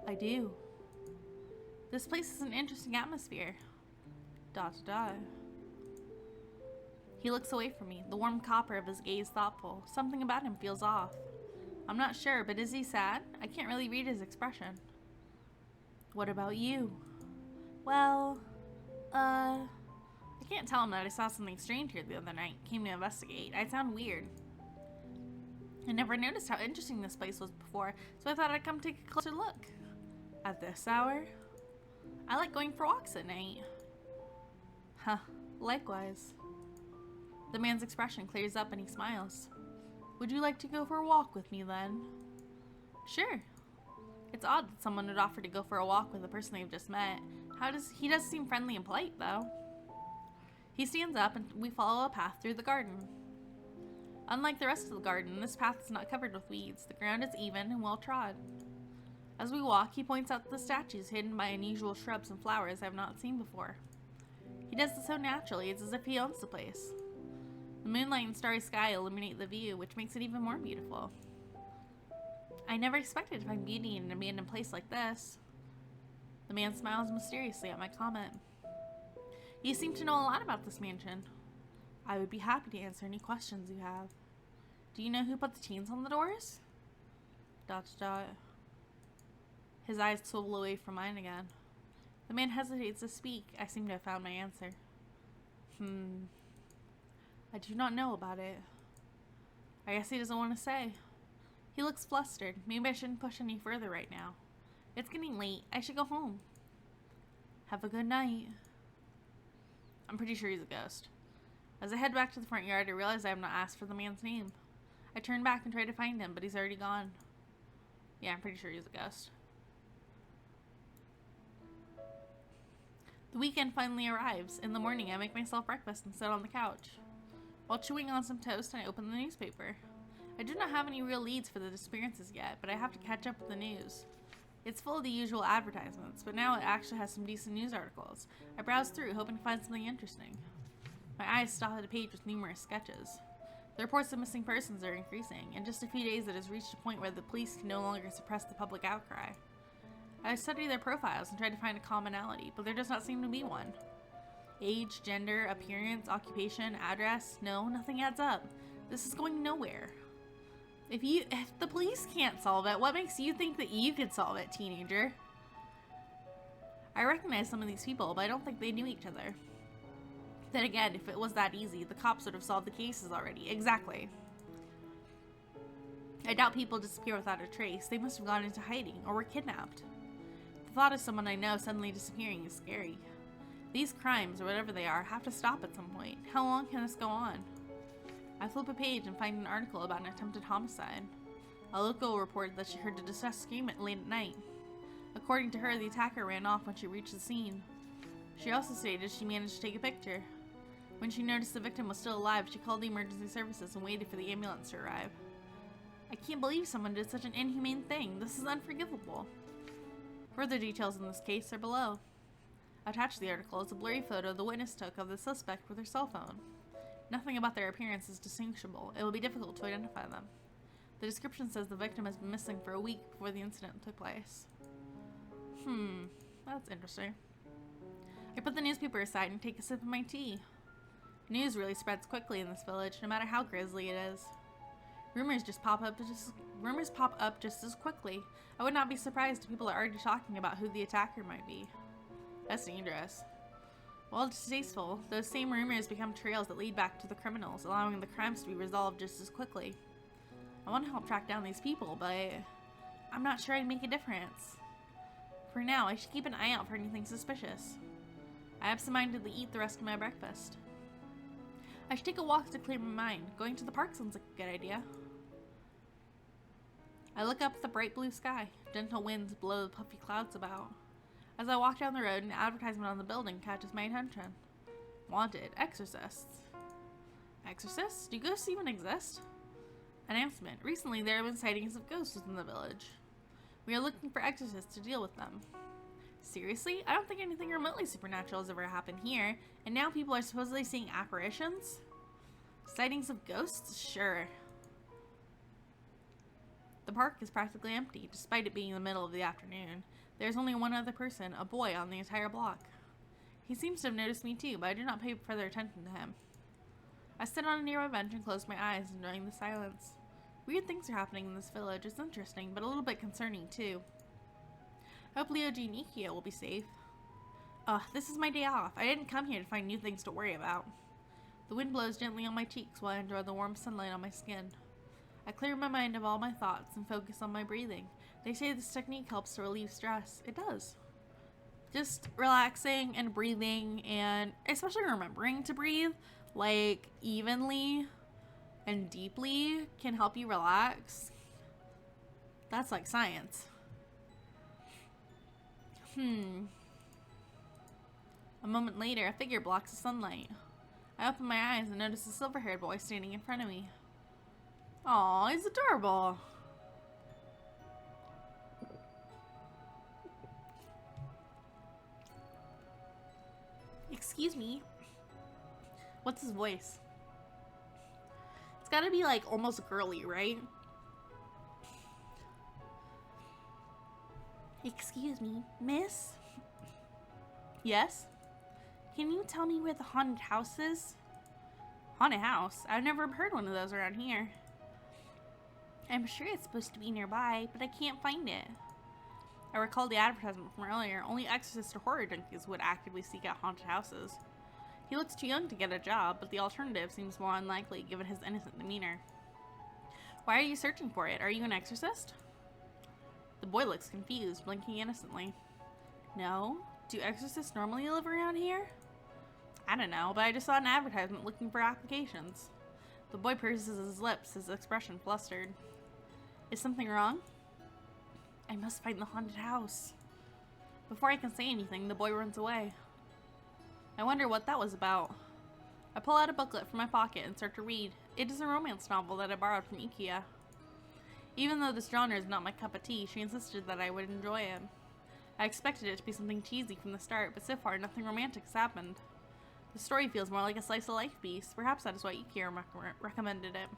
I do. This place is an interesting atmosphere. ... He looks away from me, the warm copper of his gaze thoughtful. Something about him feels off. I'm not sure, but is he sad? I can't really read his expression. What about you? Well, I can't tell him that I saw something strange here the other night. Came to investigate. I sound weird. I never noticed how interesting this place was before, so I thought I'd come take a closer look. At this hour? I like going for walks at night. Huh, likewise. The man's expression clears up and he smiles. Would you like to go for a walk with me then? Sure. It's odd that someone would offer to go for a walk with a person they've just met. He does seem friendly and polite, though. He stands up and we follow a path through the garden. Unlike the rest of the garden, this path is not covered with weeds. The ground is even and well trod. As we walk, he points out the statues hidden by unusual shrubs and flowers I have not seen before. He does this so naturally, it's as if he owns the place. The moonlight and starry sky illuminate the view, which makes it even more beautiful. I never expected to find beauty in an abandoned place like this. The man smiles mysteriously at my comment. You seem to know a lot about this mansion. I would be happy to answer any questions you have. Do you know who put the chains on the doors? ... His eyes swivel away from mine again. The man hesitates to speak. I seem to have found my answer. I do not know about it. I guess he doesn't want to say. He looks flustered. Maybe I shouldn't push any further right now. It's getting late. I should go home. Have a good night. I'm pretty sure he's a ghost. As I head back to the front yard, I realize I have not asked for the man's name. I turn back and try to find him, but he's already gone. Yeah, I'm pretty sure he's a ghost. The weekend finally arrives. In the morning, I make myself breakfast and sit on the couch. While chewing on some toast, I open the newspaper. I do not have any real leads for the disappearances yet, but I have to catch up with the news. It's full of the usual advertisements, but now it actually has some decent news articles. I browse through, hoping to find something interesting. My eyes stop at a page with numerous sketches. The reports of missing persons are increasing. In just a few days, it has reached a point where the police can no longer suppress the public outcry. I study their profiles and try to find a commonality, but there does not seem to be one. Age, gender, appearance, occupation, address, no, nothing adds up. This is going nowhere. If the police can't solve it, what makes you think that you could solve it, teenager? I recognize some of these people, but I don't think they knew each other. Then again, if it was that easy, the cops would have solved the cases already. Exactly. I doubt people disappear without a trace. They must have gone into hiding or were kidnapped. The thought of someone I know suddenly disappearing is scary. These crimes, or whatever they are, have to stop at some point. How long can this go on? I flip a page and find an article about an attempted homicide. A local reported that she heard a distressed scream late at night. According to her, the attacker ran off when she reached the scene. She also stated she managed to take a picture. When she noticed the victim was still alive, she called the emergency services and waited for the ambulance to arrive. I can't believe someone did such an inhumane thing. This is unforgivable. Further details in this case are below. Attached to the article is a blurry photo the witness took of the suspect with her cell phone. Nothing about their appearance is distinguishable. It will be difficult to identify them. The description says the victim has been missing for a week before the incident took place. That's interesting. I put the newspaper aside and take a sip of my tea. News really spreads quickly in this village, no matter how grisly it is. Rumors pop up just as quickly. I would not be surprised if people are already talking about who the attacker might be. That's dangerous. While distasteful, those same rumors become trails that lead back to the criminals, allowing the crimes to be resolved just as quickly. I want to help track down these people, but I'm not sure I'd make a difference. For now, I should keep an eye out for anything suspicious. I absentmindedly eat the rest of my breakfast. I should take a walk to clear my mind. Going to the park sounds like a good idea. I look up at the bright blue sky. Gentle winds blow the puffy clouds about. As I walk down the road, an advertisement on the building catches my attention. Wanted, exorcists. Exorcists? Do ghosts even exist? Announcement. Recently, there have been sightings of ghosts within the village. We are looking for exorcists to deal with them. Seriously? I don't think anything remotely supernatural has ever happened here, and now people are supposedly seeing apparitions? Sightings of ghosts? Sure. The park is practically empty, despite it being the middle of the afternoon. There's only one other person, a boy, on the entire block. He seems to have noticed me too, but I do not pay further attention to him. I sit on a nearby bench and close my eyes, enjoying the silence. Weird things are happening in this village. It's interesting, but a little bit concerning too. Hope Leoji and Ikea will be safe. This is my day off. I didn't come here to find new things to worry about. The wind blows gently on my cheeks while I enjoy the warm sunlight on my skin. I clear my mind of all my thoughts and focus on my breathing. They say this technique helps to relieve stress. It does. Just relaxing and breathing, and especially remembering to breathe, like, evenly and deeply, can help you relax. That's like science. A moment later, a figure blocks the sunlight. I open my eyes and notice a silver-haired boy standing in front of me. Aw, he's adorable. Excuse me. What's his voice? It's gotta be like almost girly, right? Excuse me, miss? Yes? Can you tell me where the haunted house is? Haunted house? I've never heard one of those around here. I'm sure it's supposed to be nearby, but I can't find it. I recall the advertisement from earlier. Only exorcists or horror junkies would actively seek out haunted houses. He looks too young to get a job, but the alternative seems more unlikely given his innocent demeanor. Why are you searching for it? Are you an exorcist? The boy looks confused, blinking innocently. No? Do exorcists normally live around here? I don't know, but I just saw an advertisement looking for applications. The boy purses his lips, his expression flustered. Is something wrong? I must find the haunted house. Before I can say anything, the boy runs away. I wonder what that was about. I pull out a booklet from my pocket and start to read. It is a romance novel that I borrowed from IKEA. Even though this genre is not my cup of tea, she insisted that I would enjoy it. I expected it to be something cheesy from the start, but so far nothing romantic has happened. The story feels more like a slice-of-life piece. Perhaps that is why IKEA recommended it.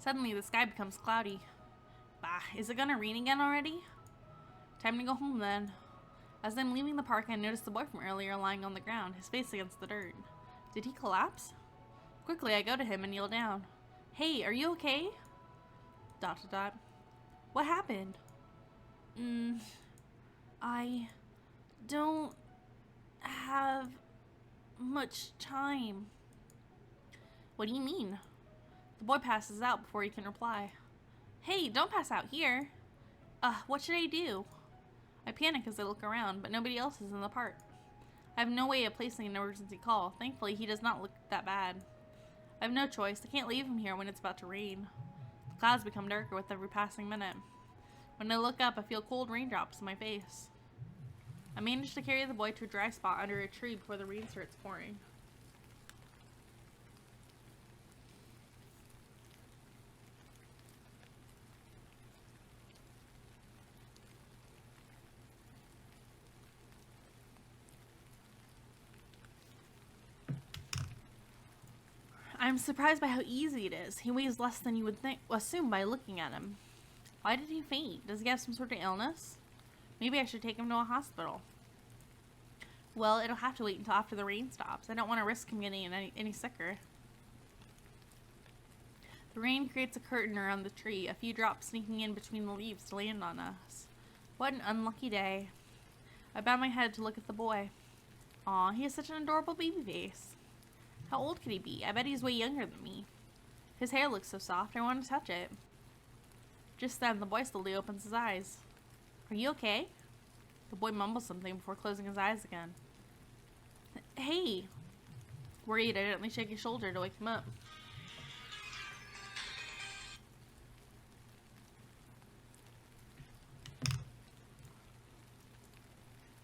Suddenly, the sky becomes cloudy. Bah, is it gonna rain again already? Time to go home then. As I'm leaving the park, I notice the boy from earlier lying on the ground, his face against the dirt. Did he collapse? Quickly, I go to him and kneel down. Hey, are you okay? ... What happened? I don't have much time. What do you mean? The boy passes out before he can reply. Hey, don't pass out here. What should I do? I panic as I look around, but nobody else is in the park. I have no way of placing an emergency call. Thankfully, he does not look that bad. I have no choice. I can't leave him here when it's about to rain. The clouds become darker with every passing minute. When I look up, I feel cold raindrops in my face. I manage to carry the boy to a dry spot under a tree before the rain starts pouring. I'm surprised by how easy it is. He weighs less than you would assume by looking at him. Why did he faint? Does he have some sort of illness? Maybe I should take him to a hospital. Well, it'll have to wait until after the rain stops. I don't want to risk him getting any sicker. The rain creates a curtain around the tree, a few drops sneaking in between the leaves to land on us. What an unlucky day. I bow my head to look at the boy. Aw, he has such an adorable baby face. How old could he be? I bet he's way younger than me. His hair looks so soft, I want to touch it. Just then, the boy slowly opens his eyes. Are you okay? The boy mumbles something before closing his eyes again. Hey! Worried, I gently shake his shoulder to wake him up.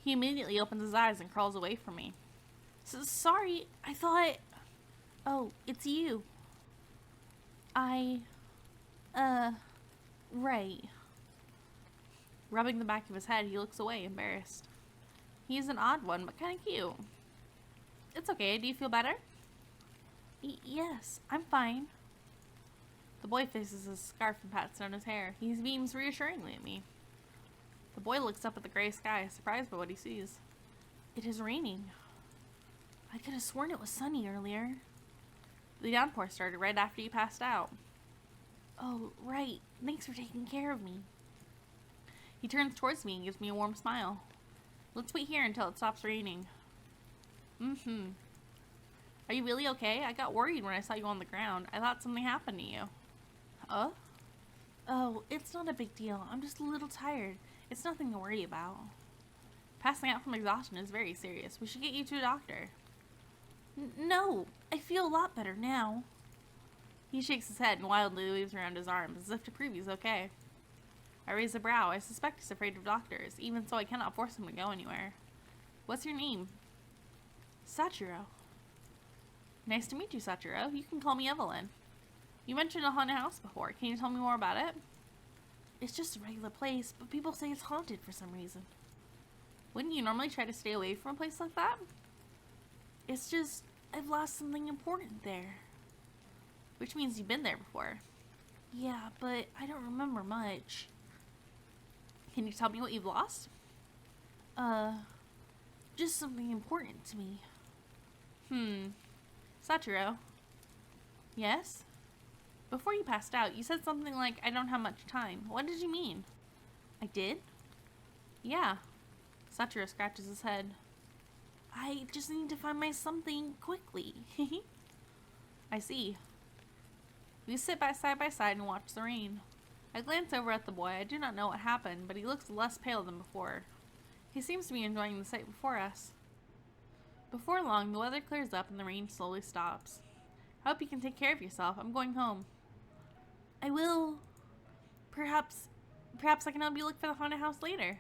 He immediately opens his eyes and crawls away from me. Sorry, I thought... Oh, it's you. Right. Rubbing the back of his head, he looks away, embarrassed. He's an odd one, but kind of cute. It's okay, do you feel better? Yes, I'm fine. The boy faces his scarf and pats down his hair. He beams reassuringly at me. The boy looks up at the gray sky, surprised by what he sees. It is raining. I could have sworn it was sunny earlier. The downpour started right after you passed out. Oh, right. Thanks for taking care of me. He turns towards me and gives me a warm smile. Let's wait here until it stops raining. Are you really okay? I got worried when I saw you on the ground. I thought something happened to you. Oh, it's not a big deal. I'm just a little tired. It's nothing to worry about. Passing out from exhaustion is very serious. We should get you to a doctor. No, I feel a lot better now. He shakes his head and wildly waves around his arms, as if to prove he's okay. I raise a brow. I suspect he's afraid of doctors. Even so, I cannot force him to go anywhere. What's your name? Sachiro. Nice to meet you, Sachiro. You can call me Evillan. You mentioned a haunted house before. Can you tell me more about it? It's just a regular place, but people say it's haunted for some reason. Wouldn't you normally try to stay away from a place like that? It's just, I've lost something important there. Which means you've been there before. Yeah, but I don't remember much. Can you tell me what you've lost? Just something important to me. Satoru. Yes? Before you passed out, you said something like, I don't have much time. What did you mean? I did? Yeah. Satoru scratches his head. I just need to find my something quickly. I see. We sit side by side and watch the rain. I glance over at the boy. I do not know what happened, but he looks less pale than before. He seems to be enjoying the sight before us. Before long, the weather clears up and the rain slowly stops. I hope you can take care of yourself. I'm going home. I will. Perhaps I can help you look for the haunted house later.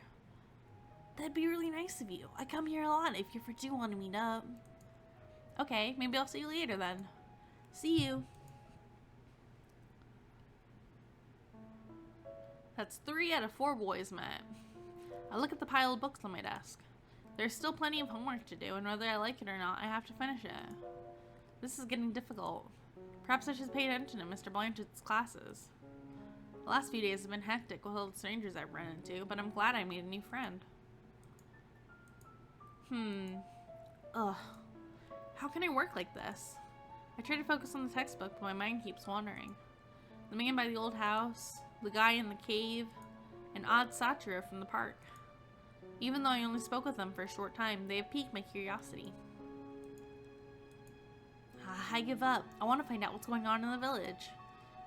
That'd be really nice of you. I come here a lot if you ever do want to meet up. Okay, maybe I'll see you later then. See you. That's 3 out of 4 boys met. I look at the pile of books on my desk. There's still plenty of homework to do, and whether I like it or not, I have to finish it. This is getting difficult. Perhaps I should pay attention to Mr. Blanchett's classes. The last few days have been hectic with all the strangers I've run into, but I'm glad I made a new friend. Ugh. How can I work like this? I try to focus on the textbook, but my mind keeps wandering. The man by the old house, the guy in the cave, and odd Satoru from the park. Even though I only spoke with them for a short time, they have piqued my curiosity. I give up. I want to find out what's going on in the village.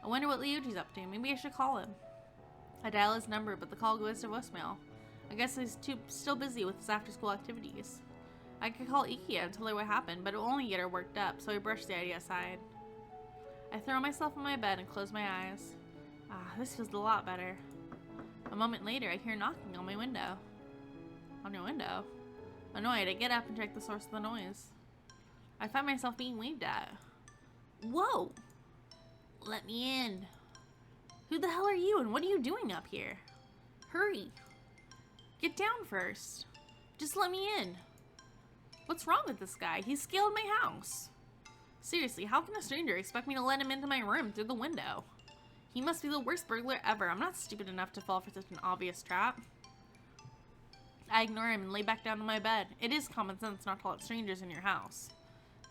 I wonder what Ryuji's up to. Maybe I should call him. I dial his number, but the call goes to voicemail. I guess he's still busy with his after-school activities. I could call Ikia and tell her what happened, but it will only get her worked up, so I brush the idea aside. I throw myself on my bed and close my eyes. This feels a lot better. A moment later, I hear knocking on my window. On your window? Annoyed, I get up and check the source of the noise. I find myself being waved at. Whoa! Let me in. Who the hell are you and what are you doing up here? Hurry. Get down first. Just let me in. What's wrong with this guy? He scaled my house. Seriously, how can a stranger expect me to let him into my room through the window? He must be the worst burglar ever. I'm not stupid enough to fall for such an obvious trap. I ignore him and lay back down on my bed. It is common sense not to let strangers in your house.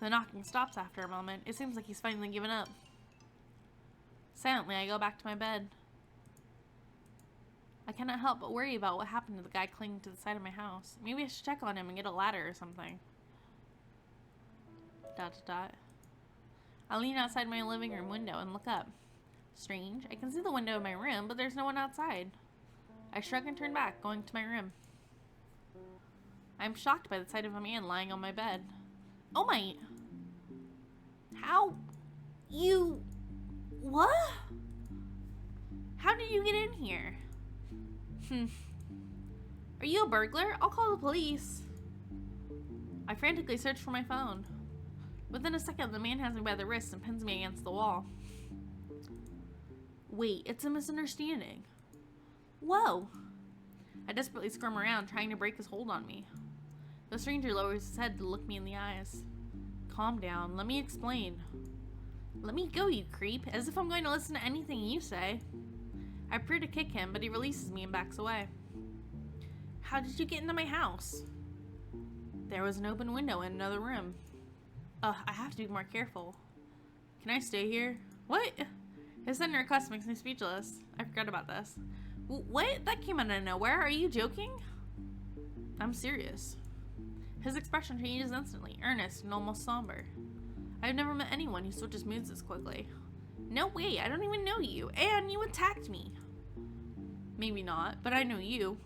The knocking stops after a moment. It seems like he's finally given up. Silently, I go back to my bed. I cannot help but worry about what happened to the guy clinging to the side of my house. Maybe I should check on him and get a ladder or something. ... I lean outside my living room window and look up. Strange. I can see the window of my room, but there's no one outside. I shrug and turn back, going to my room. I'm shocked by the sight of a man lying on my bed. Oh my... How... You... What? How did you get in here? Are you a burglar? I'll call the police. I frantically search for my phone. Within a second, the man has me by the wrist and pins me against the wall. Wait, it's a misunderstanding. Whoa! I desperately squirm around, trying to break his hold on me. The stranger lowers his head to look me in the eyes. Calm down, let me explain. Let me go, you creep, as if I'm going to listen to anything you say. I prepare to kick him, but he releases me and backs away. How did you get into my house? There was an open window in another room. I have to be more careful. Can I stay here? What? His sudden request makes me speechless. I forgot about this. What? That came out of nowhere. Are you joking? I'm serious. His expression changes instantly, earnest and almost somber. I've never met anyone who switches moods this quickly. No way, I don't even know you, and you attacked me. Maybe not, but I know you.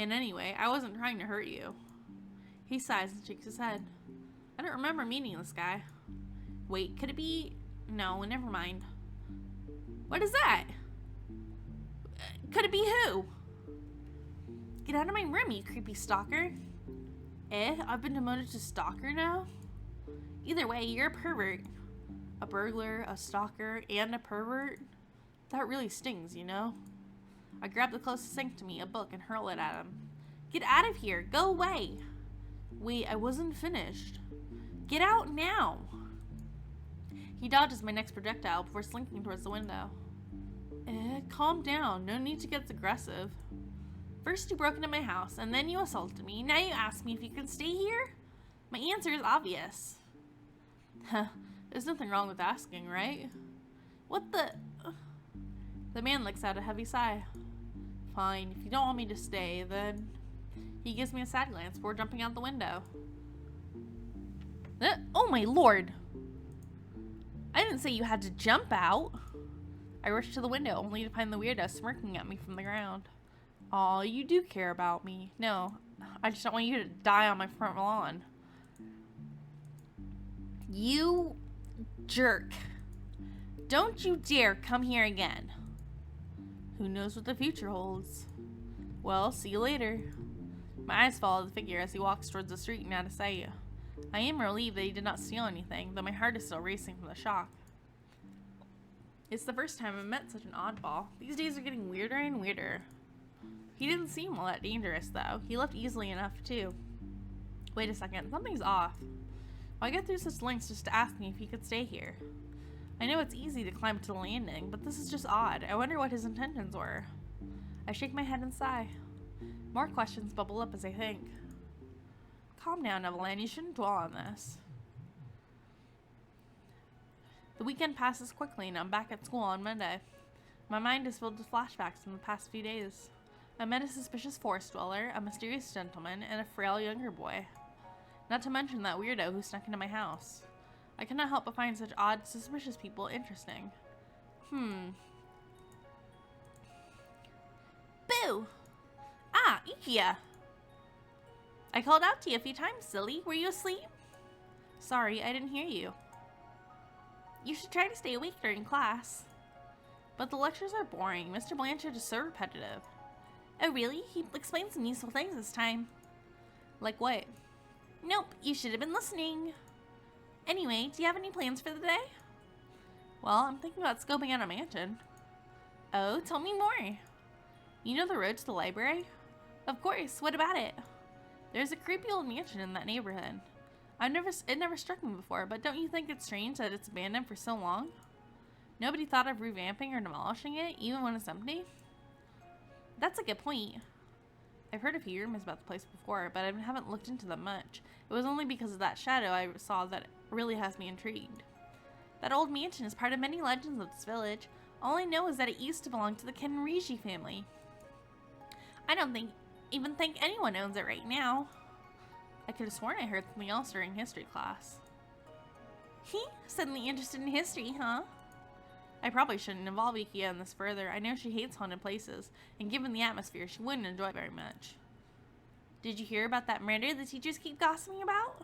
And anyway, I wasn't trying to hurt you. He sighs and shakes his head. I don't remember meeting this guy. Wait, could it be... No, never mind. What is that? Could it be who? Get out of my room, you creepy stalker. I've been demoted to stalker now? Either way, you're a pervert. A burglar, a stalker, and a pervert? That really stings, you know? I grab the closest thing to me, a book, and hurl it at him. Get out of here! Go away! Wait, I wasn't finished. Get out now! He dodges my next projectile before slinking towards the window. Calm down. No need to get aggressive. First you broke into my house, and then you assaulted me. Now you ask me if you can stay here? My answer is obvious. Huh, there's nothing wrong with asking, right? What the... The man lets out a heavy sigh. Fine, if you don't want me to stay, then... He gives me a sad glance before jumping out the window. Oh my lord! I didn't say you had to jump out. I rushed to the window, only to find the weirdo smirking at me from the ground. Aw, you do care about me. No, I just don't want you to die on my front lawn. You jerk. Don't you dare come here again. Who knows what the future holds? Well, see you later. My eyes follow the figure as he walks towards the street and out of sight. I am relieved that he did not steal anything, though my heart is still racing from the shock. It's the first time I've met such an oddball. These days are getting weirder and weirder. He didn't seem all that dangerous, though. He left easily enough, too. Wait a second, something's off. Why get through such lengths just to ask me if he could stay here? I know it's easy to climb to the landing, but this is just odd. I wonder what his intentions were. I shake my head and sigh. More questions bubble up as I think. Calm down, Evillan. You shouldn't dwell on this. The weekend passes quickly and I'm back at school on Monday. My mind is filled with flashbacks from the past few days. I met a suspicious forest dweller, a mysterious gentleman, and a frail younger boy. Not to mention that weirdo who snuck into my house. I cannot help but find such odd, suspicious people interesting. Boo! Ah, Ikia! I called out to you a few times, silly. Were you asleep? Sorry, I didn't hear you. You should try to stay awake during class. But the lectures are boring. Mr. Blanchard is so repetitive. Oh, really? He explained some useful things this time. Like what? Nope, you should have been listening. Anyway, do you have any plans for the day? Well, I'm thinking about scoping out a mansion. Oh, tell me more. You know the road to the library? Of course, what about it? There's a creepy old mansion in that neighborhood. It never struck me before, but don't you think it's strange that it's abandoned for so long? Nobody thought of revamping or demolishing it, even when it's empty? That's a good point. I've heard a few rumors about the place before, but I haven't looked into them much. It was only because of that shadow I saw that really has me intrigued. That old mansion is part of many legends of this village. All I know is that it used to belong to the Kenriji family. I don't even think anyone owns it right now. I could have sworn I heard something else during history class. Suddenly interested in history, huh? I probably shouldn't involve Ikia in this further. I know she hates haunted places, and given the atmosphere, she wouldn't enjoy it very much. Did you hear about that murder the teachers keep gossiping about?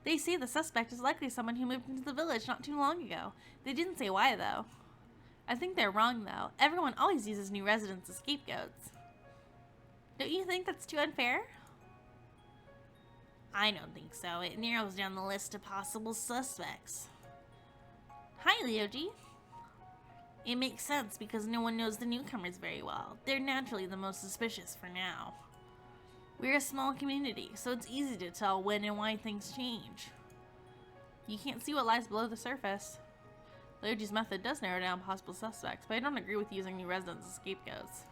They say the suspect is likely someone who moved into the village not too long ago. They didn't say why, though. I think they're wrong, though. Everyone always uses new residents as scapegoats. Don't you think that's too unfair? I don't think so. It narrows down the list of possible suspects. Hi, Leoji. It makes sense because no one knows the newcomers very well. They're naturally the most suspicious for now. We're a small community, so it's easy to tell when and why things change. You can't see what lies below the surface. Leoji's method does narrow down possible suspects, but I don't agree with using new residents as scapegoats.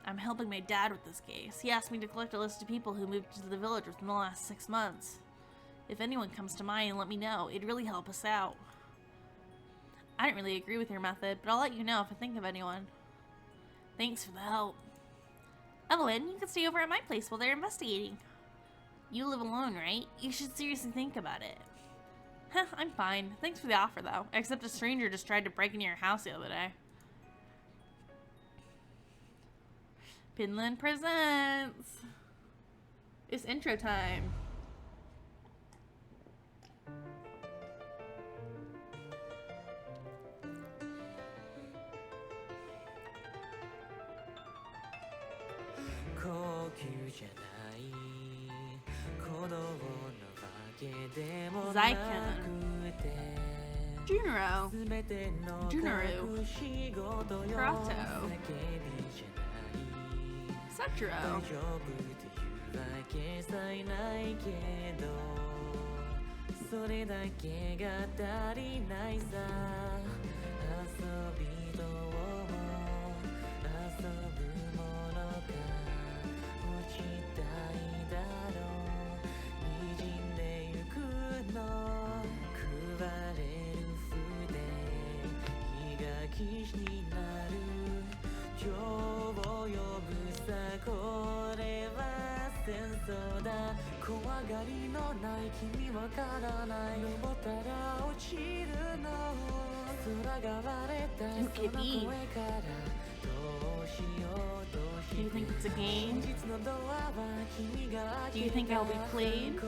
I'm helping my dad with this case. He asked me to collect a list of people who moved to the village within the last 6 months. If anyone comes to mind, let me know. It'd really help us out. I don't really agree with your method, but I'll let you know if I think of anyone. Thanks for the help. Evelyn, you can stay over at my place while they're investigating. You live alone, right? You should seriously think about it. Huh, I'm fine. Thanks for the offer, though. Except a stranger just tried to break into your house the other day. Pinland presents. It's intro time. Zycon. Junoru. Kurato. Sachiro. Who could be? Do you think it's a game? Do you think I'll be played?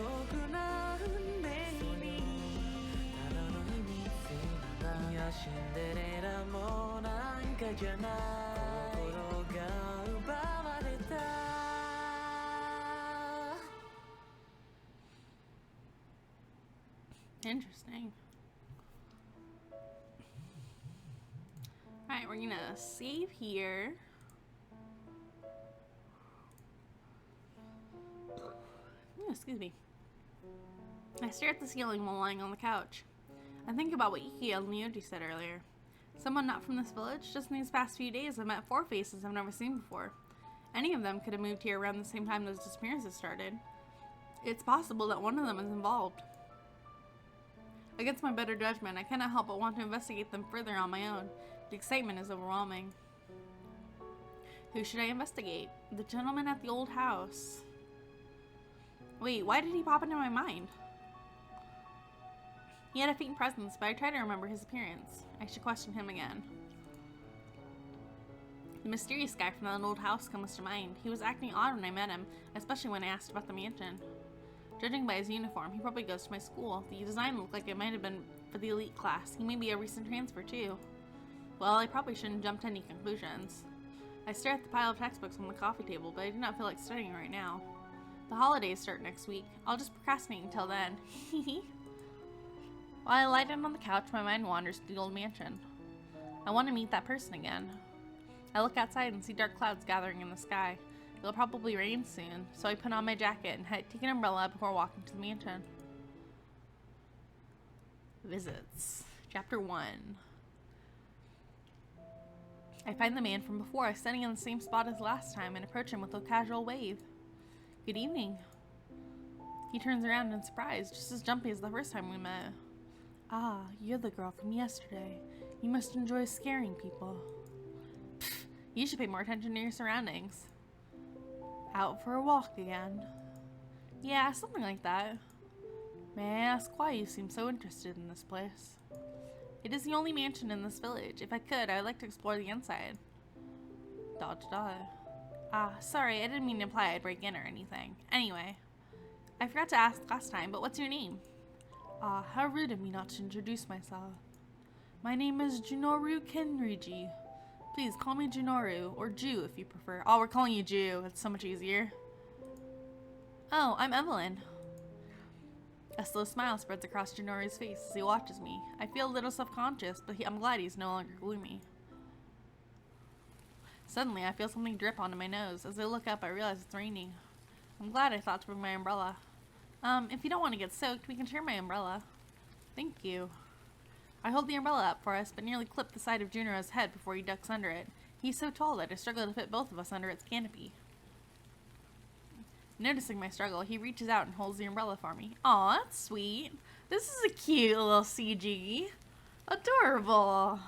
Interesting. Alright, we're gonna save here. Oh, excuse me. I stare at the ceiling while lying on the couch. I think about what Iki and Lyoji said earlier. Someone not from this village? Just in these past few days, I've met 4 faces I've never seen before. Any of them could have moved here around the same time those disappearances started. It's possible that one of them is involved. Against my better judgment, I cannot help but want to investigate them further on my own. The excitement is overwhelming. Who should I investigate? The gentleman at the old house. Wait, why did he pop into my mind? He had a faint presence, but I try to remember his appearance. I should question him again. The mysterious guy from that old house comes to mind. He was acting odd when I met him, especially when I asked about the mansion. Judging by his uniform, he probably goes to my school. The design looked like it might have been for the elite class. He may be a recent transfer too. Well, I probably shouldn't jump to any conclusions. I stare at the pile of textbooks on the coffee table, but I do not feel like studying right now. The holidays start next week. I'll just procrastinate until then. While I lie down on the couch, my mind wanders to the old mansion. I want to meet that person again. I look outside and see dark clouds gathering in the sky. It'll probably rain soon, so I put on my jacket and take an umbrella before walking to the mansion. Visits. Chapter 1. I find the man from before standing in the same spot as last time and approach him with a casual wave. Good evening. He turns around in surprise, just as jumpy as the first time we met. Ah, you're the girl from yesterday. You must enjoy scaring people. Pfft, you should pay more attention to your surroundings. Out for a walk again? Yeah, something like that. May I ask why you seem so interested in this place? It is the only mansion in this village. If I could, I'd like to explore the inside. ... Ah, sorry, I didn't mean to imply I'd break in or anything. Anyway, I forgot to ask last time, but what's your name? Ah, how rude of me not to introduce myself. My name is Junoru Kenriji. Please call me Junoru, or Ju if you prefer. Oh, we're calling you Ju. It's so much easier. Oh, I'm Evillan. A slow smile spreads across Junoru's face as he watches me. I feel a little self-conscious, but I'm glad he's no longer gloomy. Suddenly, I feel something drip onto my nose. As I look up, I realize it's raining. I'm glad I thought to bring my umbrella. If you don't want to get soaked, we can share my umbrella. Thank you. I hold the umbrella up for us, but nearly clip the side of Junoru's head before he ducks under it. He's so tall that I struggle to fit both of us under its canopy. Noticing my struggle, he reaches out and holds the umbrella for me. Aw, that's sweet. This is a cute little CG. Adorable.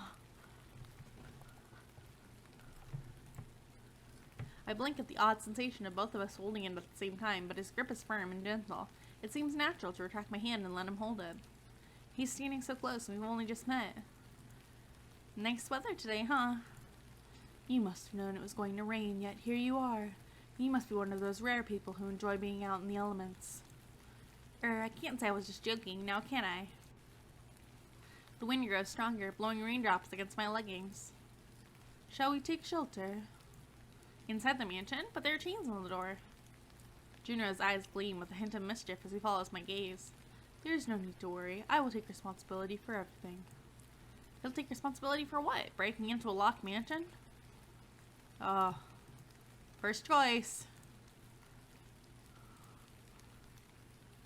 I blink at the odd sensation of both of us holding it at the same time, but his grip is firm and gentle. It seems natural to retract my hand and let him hold it. He's standing so close and we've only just met. Nice weather today, huh? You must have known it was going to rain, yet here you are. You must be one of those rare people who enjoy being out in the elements. I can't say I was just joking, now can I? The wind grows stronger, blowing raindrops against my leggings. Shall we take shelter? Inside the mansion, but there are chains on the door. Junoru's eyes gleam with a hint of mischief as he follows my gaze. There is no need to worry. I will take responsibility for everything. He'll take responsibility for what? Breaking into a locked mansion? Oh. First choice.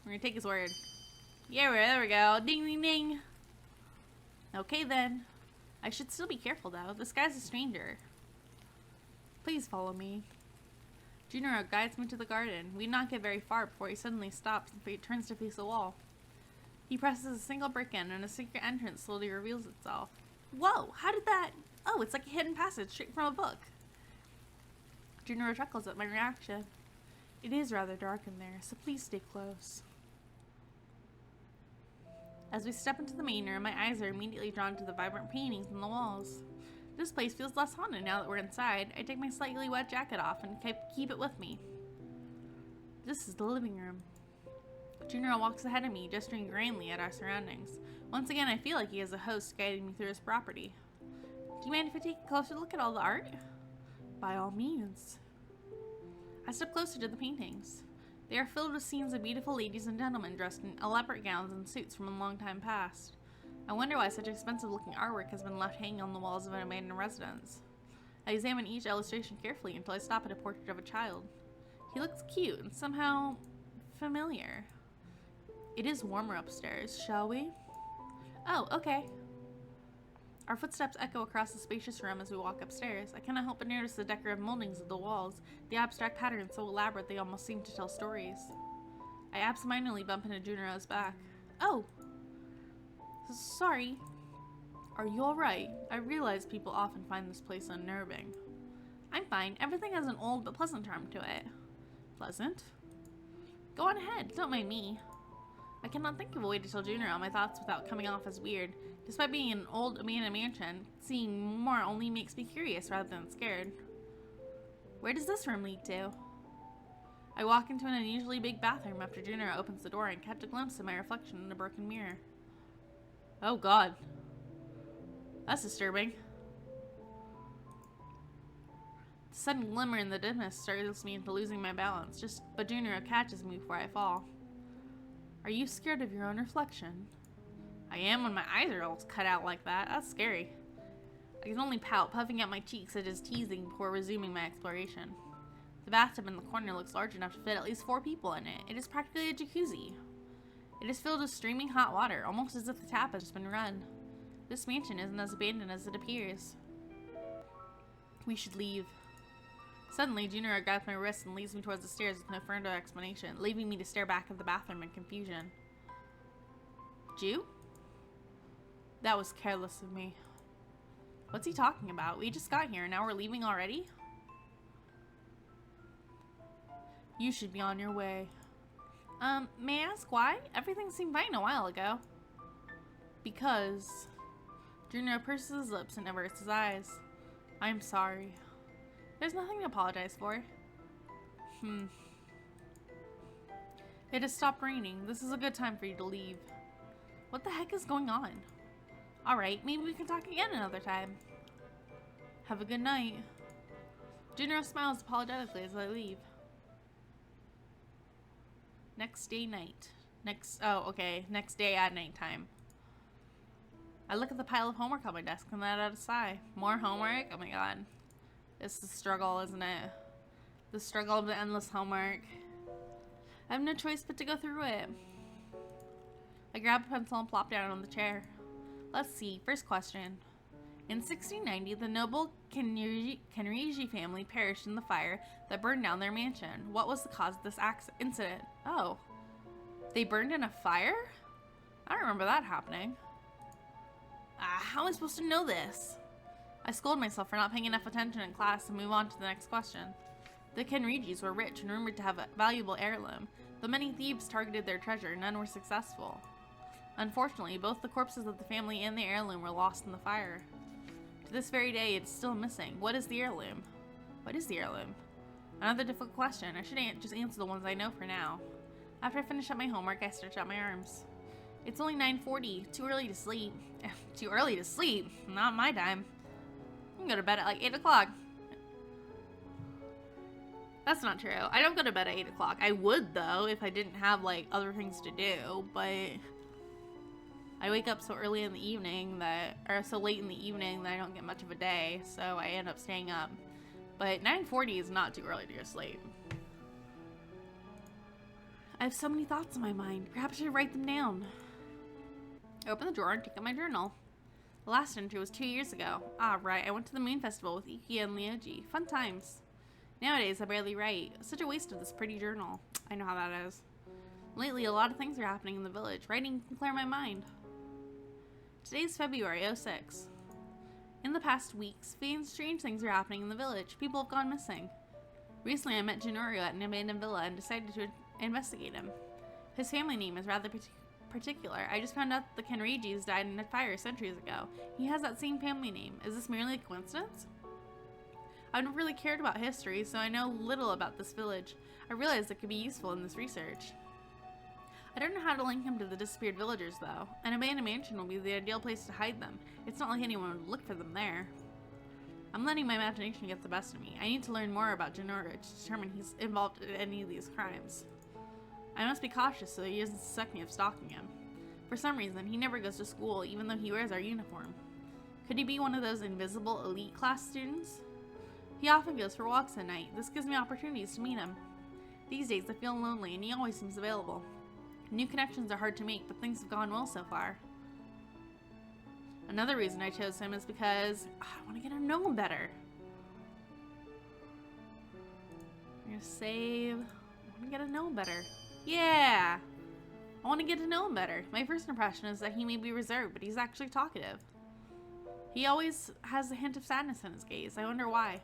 We're gonna take his word. Yeah, there we go. Ding, ding, ding. Okay, then. I should still be careful, though. This guy's a stranger. Please follow me. Junoru guides me to the garden. We not get very far before he suddenly stops and turns to face a wall. He presses a single brick in and a secret entrance slowly reveals itself. Whoa, how did that... Oh, it's like a hidden passage straight from a book. Junoru chuckles at my reaction. It is rather dark in there, so please stay close. As we step into the main room, my eyes are immediately drawn to the vibrant paintings on the walls. This place feels less haunted now that we're inside. I take my slightly wet jacket off and keep it with me. This is the living room. Junoru walks ahead of me, gesturing grandly at our surroundings. Once again, I feel like he is a host guiding me through his property. Do you mind if I take a closer look at all the art? By all means. I step closer to the paintings. They are filled with scenes of beautiful ladies and gentlemen dressed in elaborate gowns and suits from a long time past. I wonder why such expensive-looking artwork has been left hanging on the walls of an abandoned residence. I examine each illustration carefully until I stop at a portrait of a child. He looks cute and somehow familiar. It is warmer upstairs, shall we? Oh, okay. Our footsteps echo across the spacious room as we walk upstairs. I cannot help but notice the decorative moldings of the walls, the abstract patterns so elaborate they almost seem to tell stories. I absentmindedly bump into Junoru's back. Oh! Sorry. Are you alright? I realize people often find this place unnerving. I'm fine. Everything has an old but pleasant charm to it. Pleasant? Go on ahead. Don't mind me. I cannot think of a way to tell Junoru my thoughts without coming off as weird. Despite being in an old abandoned mansion, seeing more only makes me curious rather than scared. Where does this room lead to? I walk into an unusually big bathroom after Junoru opens the door and catch a glimpse of my reflection in a broken mirror. Oh god. That's disturbing. The sudden glimmer in the dimness startles me into losing my balance, but Junoru catches me before I fall. Are you scared of your own reflection? I am when my eyes are all cut out like that. That's scary. I can only pout, puffing out my cheeks such as teasing before resuming my exploration. The bathtub in the corner looks large enough to fit at least 4 people in it. It is practically a jacuzzi. It is filled with streaming hot water, almost as if the tap has just been run. This mansion isn't as abandoned as it appears. We should leave. Suddenly, Junoru grabs my wrist and leads me towards the stairs with no further explanation, leaving me to stare back at the bathroom in confusion. Ju? That was careless of me. What's he talking about? We just got here and now we're leaving already? You should be on your way. May I ask why? Everything seemed fine a while ago. Because... Junoru purses his lips and averts his eyes. I'm sorry. There's nothing to apologize for. It has stopped raining. This is a good time for you to leave. What the heck is going on? Alright, maybe we can talk again another time. Have a good night. Junoru smiles apologetically as I leave. Next day at nighttime. I look at the pile of homework on my desk and let out a sigh. More homework? Oh my god. It's the struggle, isn't it? The struggle of the endless homework. I have no choice but to go through it. I grab a pencil and plop down on the chair. Let's see. First question. In 1690, the noble Kenriji family perished in the fire that burned down their mansion. What was the cause of this incident? Oh. They burned in a fire? I don't remember that happening. How am I supposed to know this? I scold myself for not paying enough attention in class and move on to the next question. The Kenrijis were rich and rumored to have a valuable heirloom. Though many thieves targeted their treasure, none were successful. Unfortunately, both the corpses of the family and the heirloom were lost in the fire. To this very day, it's still missing. What is the heirloom? What is the heirloom? Another difficult question. I should just answer the ones I know for now. After I finish up my homework, I stretch out my arms. It's only 9:40. Too early to sleep. Too early to sleep? Not my time. I can go to bed at like 8 o'clock. That's not true. I don't go to bed at 8 o'clock. I would, though, if I didn't have, like, other things to do, but I wake up so early in the evening or so late in the evening that I don't get much of a day, so I end up staying up. But 9:40 is not too early to go to sleep. I have so many thoughts in my mind. Perhaps I should write them down. I open the drawer and take out my journal. The last entry was 2 years ago. Ah, right. I went to the Moon Festival with Iki and Ryoji. Fun times. Nowadays, I barely write. Such a waste of this pretty journal. I know how that is. Lately, a lot of things are happening in the village. Writing can clear my mind. Today's February 06. In the past weeks, strange things are happening in the village. People have gone missing. Recently, I met Junoru at an abandoned villa and decided to investigate him. His family name is rather particular. I just found out the Kenrijis died in a fire centuries ago. He has that same family name. Is this merely a coincidence? I've never really cared about history, so I know little about this village. I realized it could be useful in this research. I don't know how to link him to the disappeared villagers, though. An abandoned mansion will be the ideal place to hide them. It's not like anyone would look for them there. I'm letting my imagination get the best of me. I need to learn more about Junoru to determine he's involved in any of these crimes. I must be cautious so he doesn't suspect me of stalking him. For some reason, he never goes to school, even though he wears our uniform. Could he be one of those invisible elite class students? He often goes for walks at night. This gives me opportunities to meet him. These days, I feel lonely, and he always seems available. New connections are hard to make, but things have gone well so far. Another reason I chose him is because I want to get to know him better. I'm going to save. I want to get to know him better. Yeah! I want to get to know him better. My first impression is that he may be reserved, but he's actually talkative. He always has a hint of sadness in his gaze. I wonder why.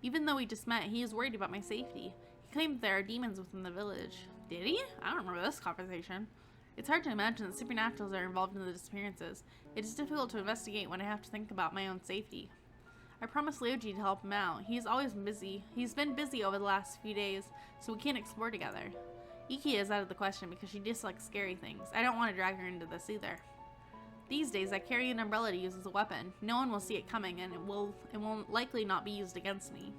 Even though we just met, he is worried about my safety. He claimed there are demons within the village. Did he? I don't remember this conversation. It's hard to imagine that supernaturals are involved in the disappearances. It is difficult to investigate when I have to think about my own safety. I promised Ryoji to help him out. He's always been busy. He's been busy over the last few days, so we can't explore together. Iki is out of the question because she dislikes scary things. I don't want to drag her into this either. These days, I carry an umbrella to use as a weapon. No one will see it coming, and it will likely not be used against me.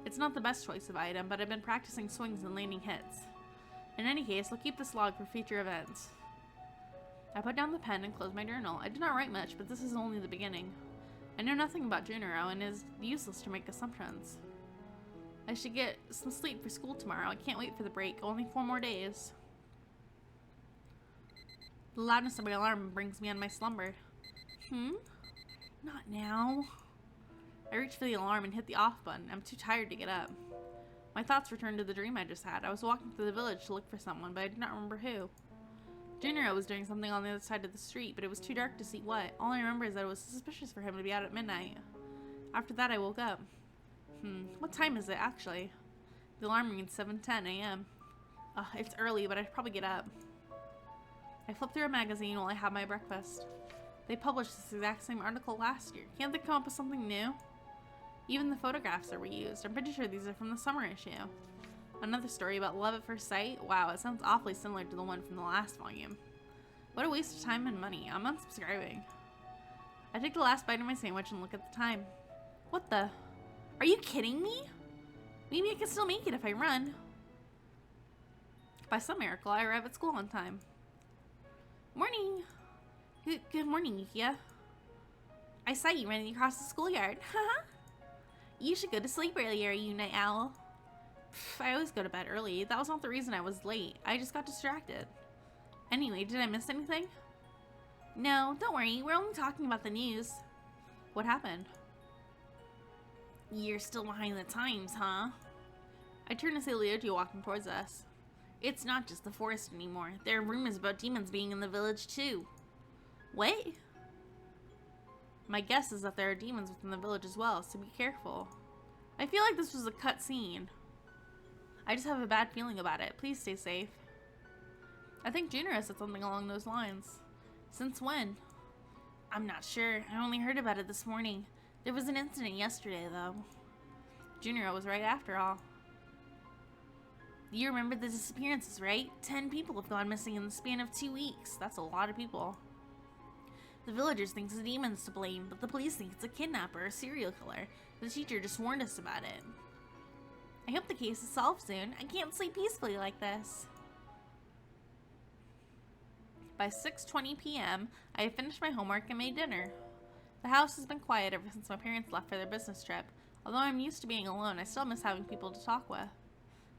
It's not the best choice of item, but I've been practicing swings and landing hits. In any case, I'll keep this log for future events. I put down the pen and closed my journal. I did not write much, but this is only the beginning. I know nothing about Junoru, and it is useless to make assumptions. I should get some sleep for school tomorrow. I can't wait for the break. Only 4 more days. The loudness of my alarm brings me out of my slumber. Not now. I reached for the alarm and hit the off button. I'm too tired to get up. My thoughts returned to the dream I just had. I was walking through the village to look for someone, but I did not remember who. Junoru was doing something on the other side of the street, but it was too dark to see what. All I remember is that it was suspicious for him to be out at midnight. After that, I woke up. What time is it, actually? The alarm rings 7:10 a.m. It's early, but I should probably get up. I flipped through a magazine while I had my breakfast. They published this exact same article last year. Can't they come up with something new? Even the photographs are reused. I'm pretty sure these are from the summer issue. Another story about love at first sight? Wow, it sounds awfully similar to the one from the last volume. What a waste of time and money. I'm unsubscribing. I take the last bite of my sandwich and look at the time. What the? Are you kidding me? Maybe I can still make it if I run. By some miracle, I arrive at school on time. Morning. Good morning, Yukiya. I saw you running across the schoolyard. Haha. You should go to sleep earlier, you night owl. I always go to bed early. That was not the reason I was late. I just got distracted. Anyway, did I miss anything? No, don't worry. We're only talking about the news. What happened? You're still behind the times, huh? I turn to see Ryoji walking towards us. It's not just the forest anymore. There are rumors about demons being in the village, too. What? My guess is that there are demons within the village as well, so be careful. I feel like this was a cut scene. I just have a bad feeling about it. Please stay safe. I think Junoru said something along those lines. Since when? I'm not sure. I only heard about it this morning. There was an incident yesterday, though. Junoru was right after all. You remember the disappearances, right? 10 people have gone missing in the span of 2 weeks. That's a lot of people. The villagers think it's the demons to blame, but the police think it's a kidnapper or a serial killer. The teacher just warned us about it. I hope the case is solved soon. I can't sleep peacefully like this. By 6:20 p.m., I have finished my homework and made dinner. The house has been quiet ever since my parents left for their business trip. Although I'm used to being alone, I still miss having people to talk with.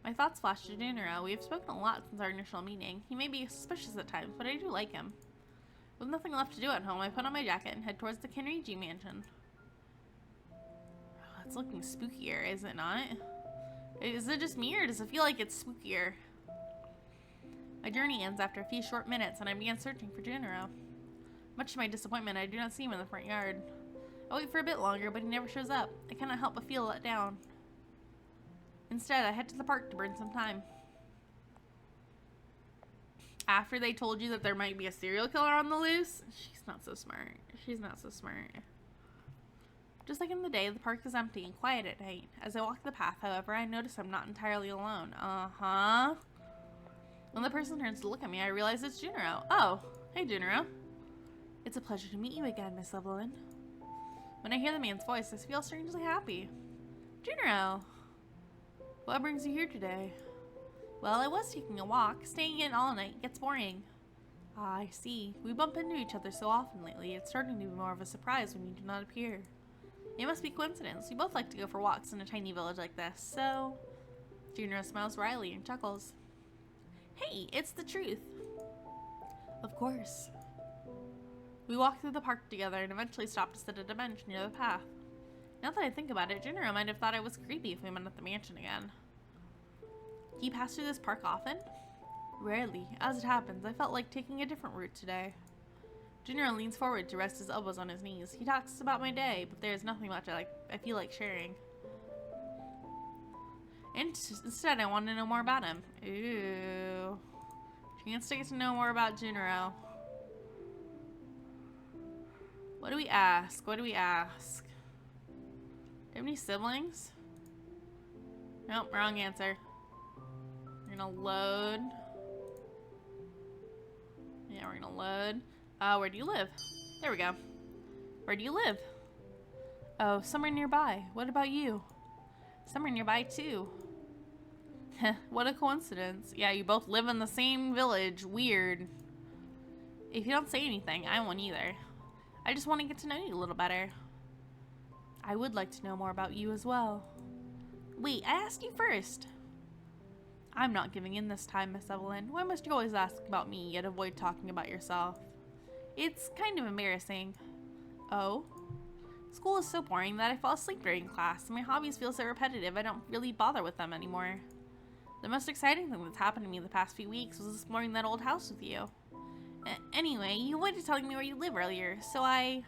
My thoughts flash to Junoru. We have spoken a lot since our initial meeting. He may be suspicious at times, but I do like him. With nothing left to do at home, I put on my jacket and head towards the Kenriji mansion. Oh, it's looking spookier, is it not? Is it just me, or does it feel like it's spookier? My journey ends after a few short minutes, and I begin searching for Junoru. Much to my disappointment, I do not see him in the front yard. I wait for a bit longer, but he never shows up. I cannot help but feel let down. Instead, I head to the park to burn some time. After they told you that there might be a serial killer on the loose? She's not so smart. She's not so smart. Just like in the day, the park is empty and quiet at night. As I walk the path, however, I notice I'm not entirely alone. Uh-huh. When the person turns to look at me, I realize it's Junoru. Oh, hey Junoru. It's a pleasure to meet you again, Miss Evillan. When I hear the man's voice, I feel strangely happy. Junoru, what brings you here today? Well, I was taking a walk. Staying in all night gets boring. Ah, I see. We bump into each other so often lately, it's starting to be more of a surprise when you do not appear. It must be coincidence. We both like to go for walks in a tiny village like this, so... Junoru smiles wryly and chuckles. Hey, it's the truth. Of course. We walked through the park together and eventually stopped to sit at a bench near the path. Now that I think about it, Junoru might have thought I was creepy if we met at the mansion again. Do you pass through this park often? Rarely. As it happens, I felt like taking a different route today. Junoru leans forward to rest his elbows on his knees. He talks about my day, but there is nothing much I feel like sharing. Instead, I want to know more about him. Ooh. Chance to get to know more about Junoru. What do we ask? What do we ask? Do you have any siblings? Nope, wrong answer. We're gonna load. Yeah, we're gonna load. Where do you live? There we go. Where do you live? Oh, somewhere nearby. What about you? Somewhere nearby too. What a coincidence. Yeah, you both live in the same village. Weird. If you don't say anything, I won't either. I just want to get to know you a little better. I would like to know more about you as well. Wait, I asked you first. I'm not giving in this time, Miss Evillan. Why must you always ask about me, yet avoid talking about yourself? It's kind of embarrassing. Oh? School is so boring that I fall asleep during class, and my hobbies feel so repetitive I don't really bother with them anymore. The most exciting thing that's happened to me the past few weeks was exploring that old house with you. Anyway, you avoided telling me where you live earlier, so I...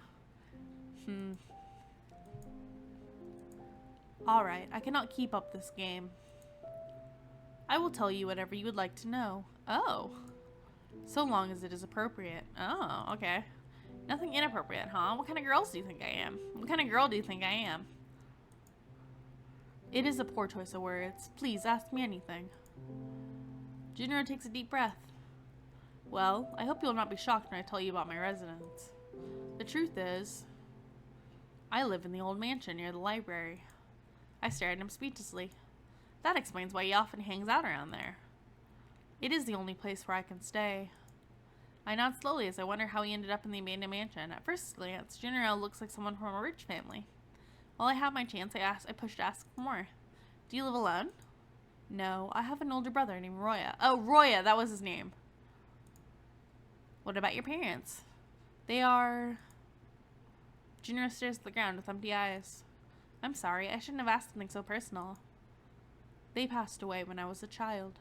Alright, I cannot keep up this game. I will tell you whatever you would like to know. Oh. So long as it is appropriate. Oh, okay. Nothing inappropriate, huh? What kind of girls do you think I am? What kind of girl do you think I am? It is a poor choice of words. Please ask me anything. Junoru takes a deep breath. Well, I hope you will not be shocked when I tell you about my residence. The truth is, I live in the old mansion near the library. I stare at him speechlessly. That explains why he often hangs out around there. It is the only place where I can stay. I nod slowly as I wonder how he ended up in the abandoned mansion. At first glance, Junoru looks like someone from a rich family. While I have my chance, I push to ask for more. Do you live alone? No, I have an older brother named Roya. Oh, Roya, that was his name. What about your parents? They are... Junoru stares at the ground with empty eyes. I'm sorry, I shouldn't have asked something so personal. They passed away when I was a child.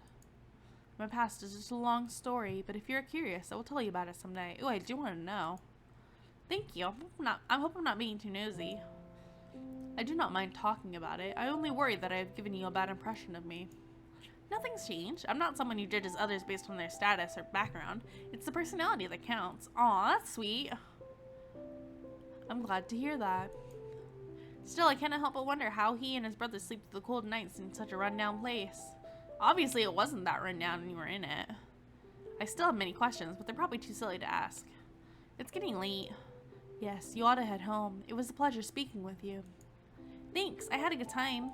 My past is just a long story, but if you're curious, I will tell you about it someday. Ooh, I do want to know. Thank you. I hope I'm not being too nosy. I do not mind talking about it. I only worry that I have given you a bad impression of me. Nothing's changed. I'm not someone who judges others based on their status or background. It's the personality that counts. Aw, that's sweet. I'm glad to hear that. Still, I cannot help but wonder how he and his brother sleep through the cold nights in such a rundown place. Obviously, it wasn't that rundown when you were in it. I still have many questions, but they're probably too silly to ask. It's getting late. Yes, you ought to head home. It was a pleasure speaking with you. Thanks, I had a good time.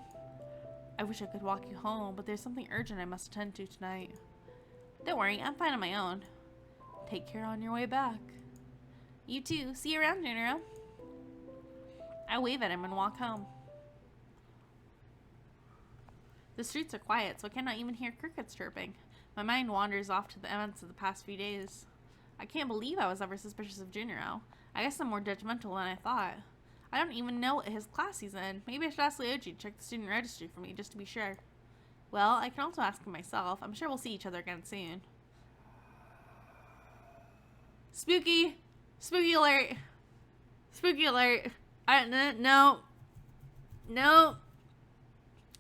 I wish I could walk you home, but there's something urgent I must attend to tonight. Don't worry, I'm fine on my own. Take care on your way back. You too. See you around, Junoru. I wave at him and walk home. The streets are quiet, so I cannot even hear crickets chirping. My mind wanders off to the events of the past few days. I can't believe I was ever suspicious of Junoru. I guess I'm more judgmental than I thought. I don't even know what his class he's in. Maybe I should ask Leoji to check the student registry for me, just to be sure. Well, I can also ask him myself. I'm sure we'll see each other again soon. Spooky! Spooky alert! Spooky alert! No. No.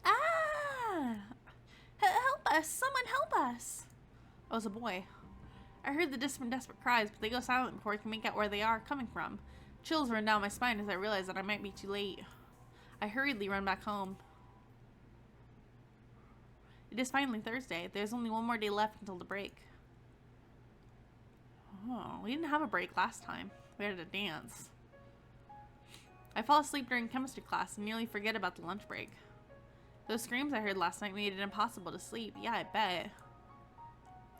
Ah! Help us! Someone help us! Oh, it's a boy. I heard the distant, desperate cries, but they go silent before I can make out where they are coming from. Chills run down my spine as I realize that I might be too late. I hurriedly run back home. It is finally Thursday. There's only one more day left until the break. Oh, we didn't have a break last time. We had a dance. I fall asleep during chemistry class and nearly forget about the lunch break. Those screams I heard last night made it impossible to sleep. Yeah, I bet.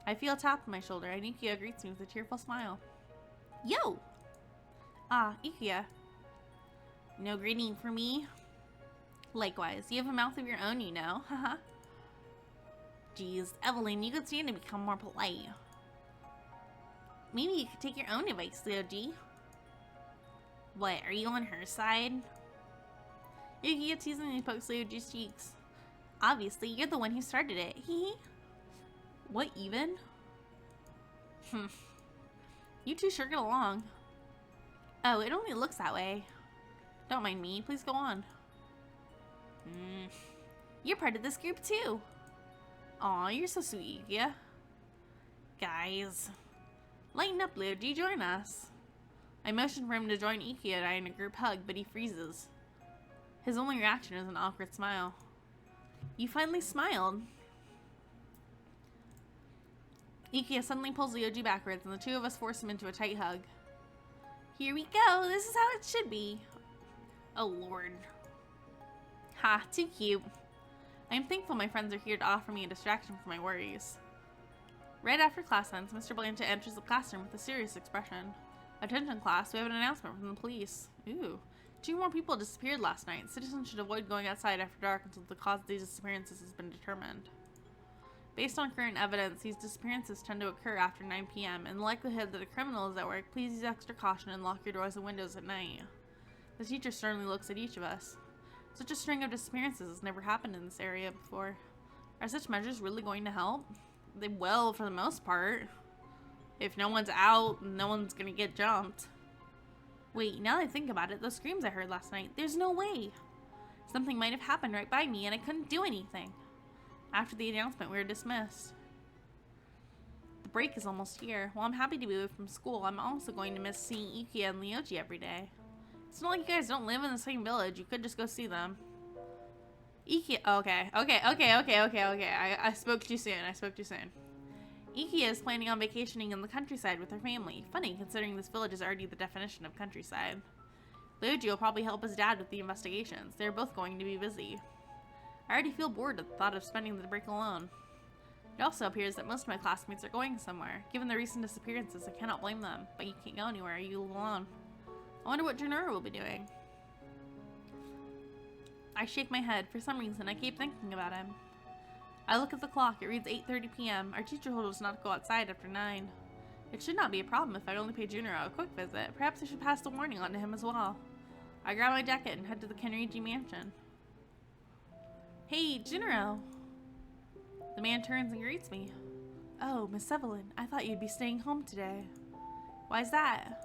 I feel a tap on my shoulder, and Ikia greets me with a tearful smile. Yo! Ah, Ikia. No greeting for me? Likewise, you have a mouth of your own, you know. Haha. Geez, Evelyn, you could stand to become more polite. Maybe you could take your own advice, Lyoji. What, are you on her side? Ikia teasingly pokes Lyoji's cheeks. Obviously, you're the one who started it. Hee. What even? You two sure get along. Oh, it only looks that way. Don't mind me. Please go on. You're part of this group too. Aw, you're so sweet, yeah. Guys, lighten up, Lyoji. Join us. I motion for him to join Ikia and I in a group hug, but he freezes. His only reaction is an awkward smile. You finally smiled. Ikia suddenly pulls Lyoji backwards, and the two of us force him into a tight hug. Here we go. This is how it should be. Oh, Lord. Ha, too cute. I am thankful my friends are here to offer me a distraction from my worries. Right after class ends, Mr. Blanchett enters the classroom with a serious expression. Attention class, we have an announcement from the police. Ooh. 2 more people disappeared last night. Citizens should avoid going outside after dark until the cause of these disappearances has been determined. Based on current evidence, these disappearances tend to occur after 9 p.m. In the likelihood that a criminal is at work, please use extra caution and lock your doors and windows at night. The teacher sternly looks at each of us. Such a string of disappearances has never happened in this area before. Are such measures really going to help? They will, for the most part. If no one's out, no one's gonna get jumped. Wait, now that I think about it, those screams I heard last night, there's no way. Something might have happened right by me and I couldn't do anything. After the announcement, we were dismissed. The break is almost here. While I'm happy to be away from school, I'm also going to miss seeing Ikia and Lyoji every day. It's not like you guys don't live in the same village. You could just go see them. Ikia... Okay. I spoke too soon. Ikia is planning on vacationing in the countryside with her family. Funny, considering this village is already the definition of countryside. Lyoji will probably help his dad with the investigations. They're both going to be busy. I already feel bored at the thought of spending the break alone. It also appears that most of my classmates are going somewhere. Given the recent disappearances, I cannot blame them. But you can't go anywhere. You live alone. I wonder what Junoru will be doing. I shake my head. For some reason, I keep thinking about him. I look at the clock. It reads 8:30 p.m. Our teacher told us not to go outside after 9. It should not be a problem if I only pay Junoru a quick visit. Perhaps I should pass the warning on to him as well. I grab my jacket and head to the Kenriji mansion. Hey, Junoru! The man turns and greets me. Oh, Miss Evillan, I thought you'd be staying home today. Why's that?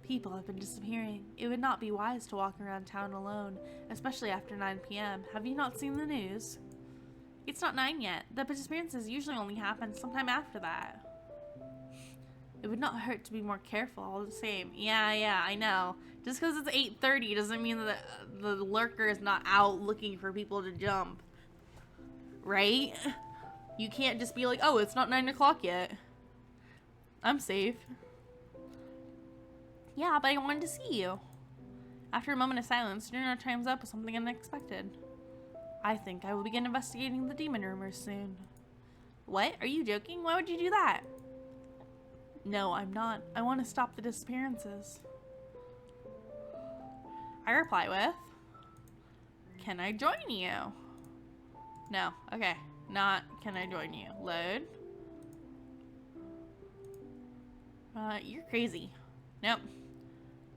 People have been disappearing. It would not be wise to walk around town alone, especially after 9 p.m. Have you not seen the news? It's not 9 yet. The disappearances usually only happen sometime after that. It would not hurt to be more careful all the same. Yeah, I know. Just because it's 8:30 doesn't mean that the lurker is not out looking for people to jump. Right? You can't just be like, oh, it's not 9 o'clock yet. I'm safe. Yeah, but I wanted to see you. After a moment of silence, Junoru chimes up with something unexpected. I think I will begin investigating the demon rumors soon. What? Are you joking? Why would you do that? No, I'm not. I want to stop the disappearances. I reply with, can I join you? No. Okay. Not, can I join you? Load. You're crazy. Nope.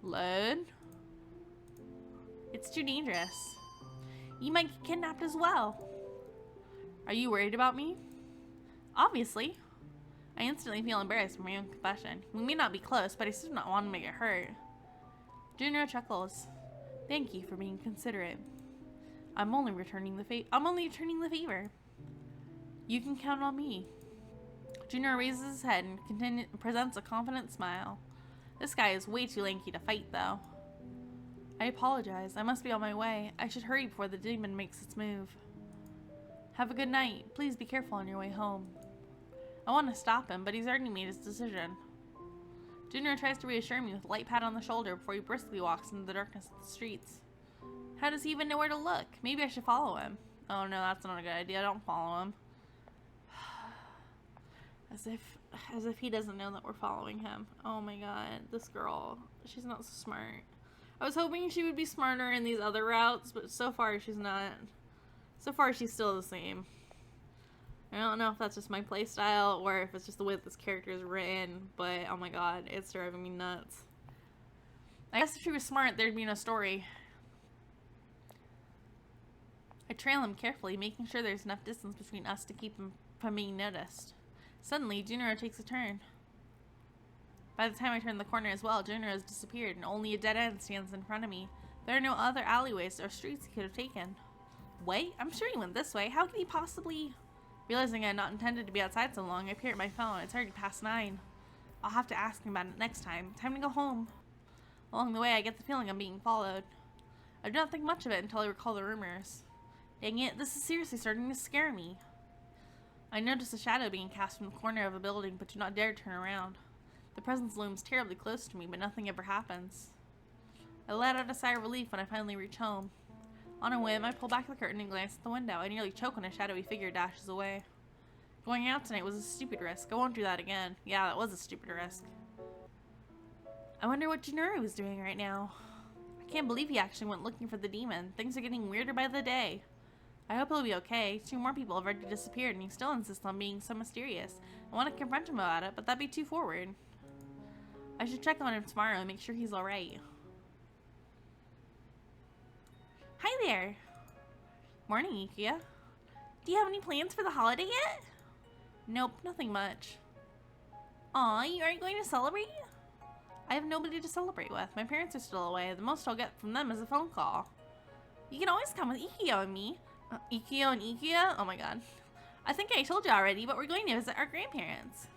Load. It's too dangerous. You might get kidnapped as well. Are you worried about me? Obviously. I instantly feel embarrassed for my own confession. We may not be close, but I still do not want him to get hurt. Junoru chuckles. Thank you for being considerate. I'm only returning the favor. You can count on me. Junoru raises his head and presents a confident smile. This guy is way too lanky to fight, though. I apologize. I must be on my way. I should hurry before the demon makes its move. Have a good night. Please be careful on your way home. I want to stop him, but he's already made his decision. Junoru tries to reassure me with a light pat on the shoulder before he briskly walks into the darkness of the streets. How does he even know where to look? Maybe I should follow him. Oh no, that's not a good idea. Don't follow him. As if he doesn't know that we're following him. Oh my god, this girl. She's not so smart. I was hoping she would be smarter in these other routes, but so far she's not. So far she's still the same. I don't know if that's just my playstyle or if it's just the way that this character is written, but oh my god, it's driving me nuts. I guess if she was smart, there'd be no story. I trail him carefully, making sure there's enough distance between us to keep him from being noticed. Suddenly, Junoru takes a turn. By the time I turn the corner as well, Junoru has disappeared and only a dead end stands in front of me. There are no other alleyways or streets he could have taken. Wait, I'm sure he went this way. How could he possibly... Realizing I had not intended to be outside so long, I peer at my phone. It's already past 9. I'll have to ask him about it next time. Time to go home. Along the way, I get the feeling I'm being followed. I do not think much of it until I recall the rumors. Dang it, this is seriously starting to scare me. I notice a shadow being cast from the corner of a building, but do not dare turn around. The presence looms terribly close to me, but nothing ever happens. I let out a sigh of relief when I finally reach home. On a whim, I pull back the curtain and glance at the window. I nearly choke when a shadowy figure dashes away. Going out tonight was a stupid risk. I won't do that again. Yeah, that was a stupid risk. I wonder what Junoru is doing right now. I can't believe he actually went looking for the demon. Things are getting weirder by the day. I hope he'll be okay. 2 more people have already disappeared and he still insists on being so mysterious. I want to confront him about it, but that'd be too forward. I should check on him tomorrow and make sure he's alright. Hi there! Morning, Ikia. Do you have any plans for the holiday yet? Nope, nothing much. Aw, you aren't going to celebrate? I have nobody to celebrate with. My parents are still away. The most I'll get from them is a phone call. You can always come with Ikio and me. Ikio and Ikia? Oh my god. I think I told you already, but we're going to visit our grandparents.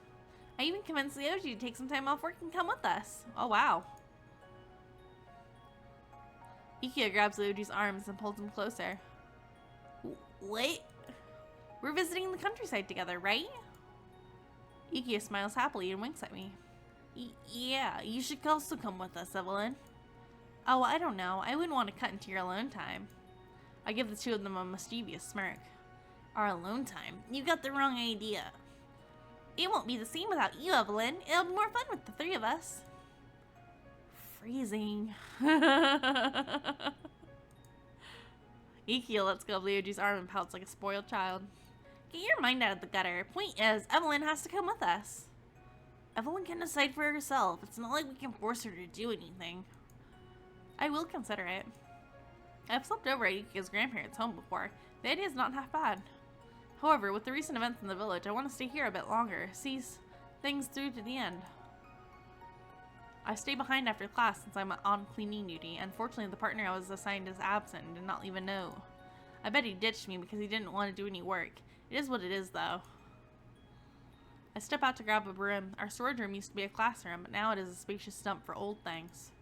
I even convinced Leoji to take some time off work and come with us. Oh wow. Ikia grabs Leoji's arms and pulls him closer. What? We're visiting the countryside together, right? Ikia smiles happily and winks at me. Yeah, you should also come with us, Evillan. Oh, I don't know. I wouldn't want to cut into your alone time. I give the two of them a mischievous smirk. Our alone time? You got the wrong idea. It won't be the same without you, Evillan. It'll be more fun with the 3 of us. Freezing. Ikia lets go of Leoji's arm and pouts like a spoiled child. Get your mind out of the gutter. Point is, Evillan has to come with us. Evillan can decide for herself. It's not like we can force her to do anything. I will consider it. I've slept over at Ikia's grandparents' home before. The idea is not half bad. However, with the recent events in the village, I want to stay here a bit longer, see things through to the end. I stay behind after class since I'm on cleaning duty. Unfortunately, the partner I was assigned is absent and did not leave a note. I bet he ditched me because he didn't want to do any work. It is what it is, though. I step out to grab a broom. Our storage room used to be a classroom, but now it is a spacious dump for old things.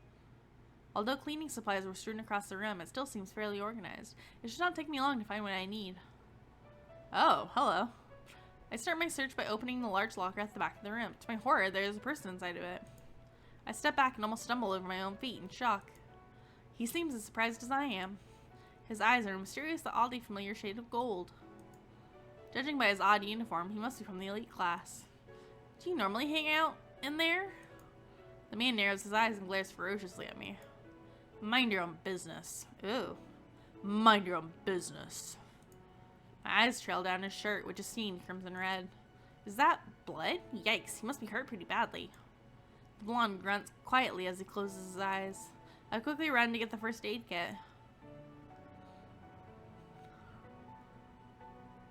Although cleaning supplies were strewn across the room, it still seems fairly organized. It should not take me long to find what I need. Oh, hello. I start my search by opening the large locker at the back of the room. To my horror, there is a person inside of it. I step back and almost stumble over my own feet in shock. He seems as surprised as I am. His eyes are a mysterious, oddly familiar shade of gold. Judging by his odd uniform, he must be from the elite class. Do you normally hang out in there? The man narrows his eyes and glares ferociously at me. Mind your own business. Ooh. Mind your own business. My eyes trail down his shirt, which is stained crimson red. Is that blood? Yikes, he must be hurt pretty badly. The blonde grunts quietly as he closes his eyes. I quickly run to get the first aid kit.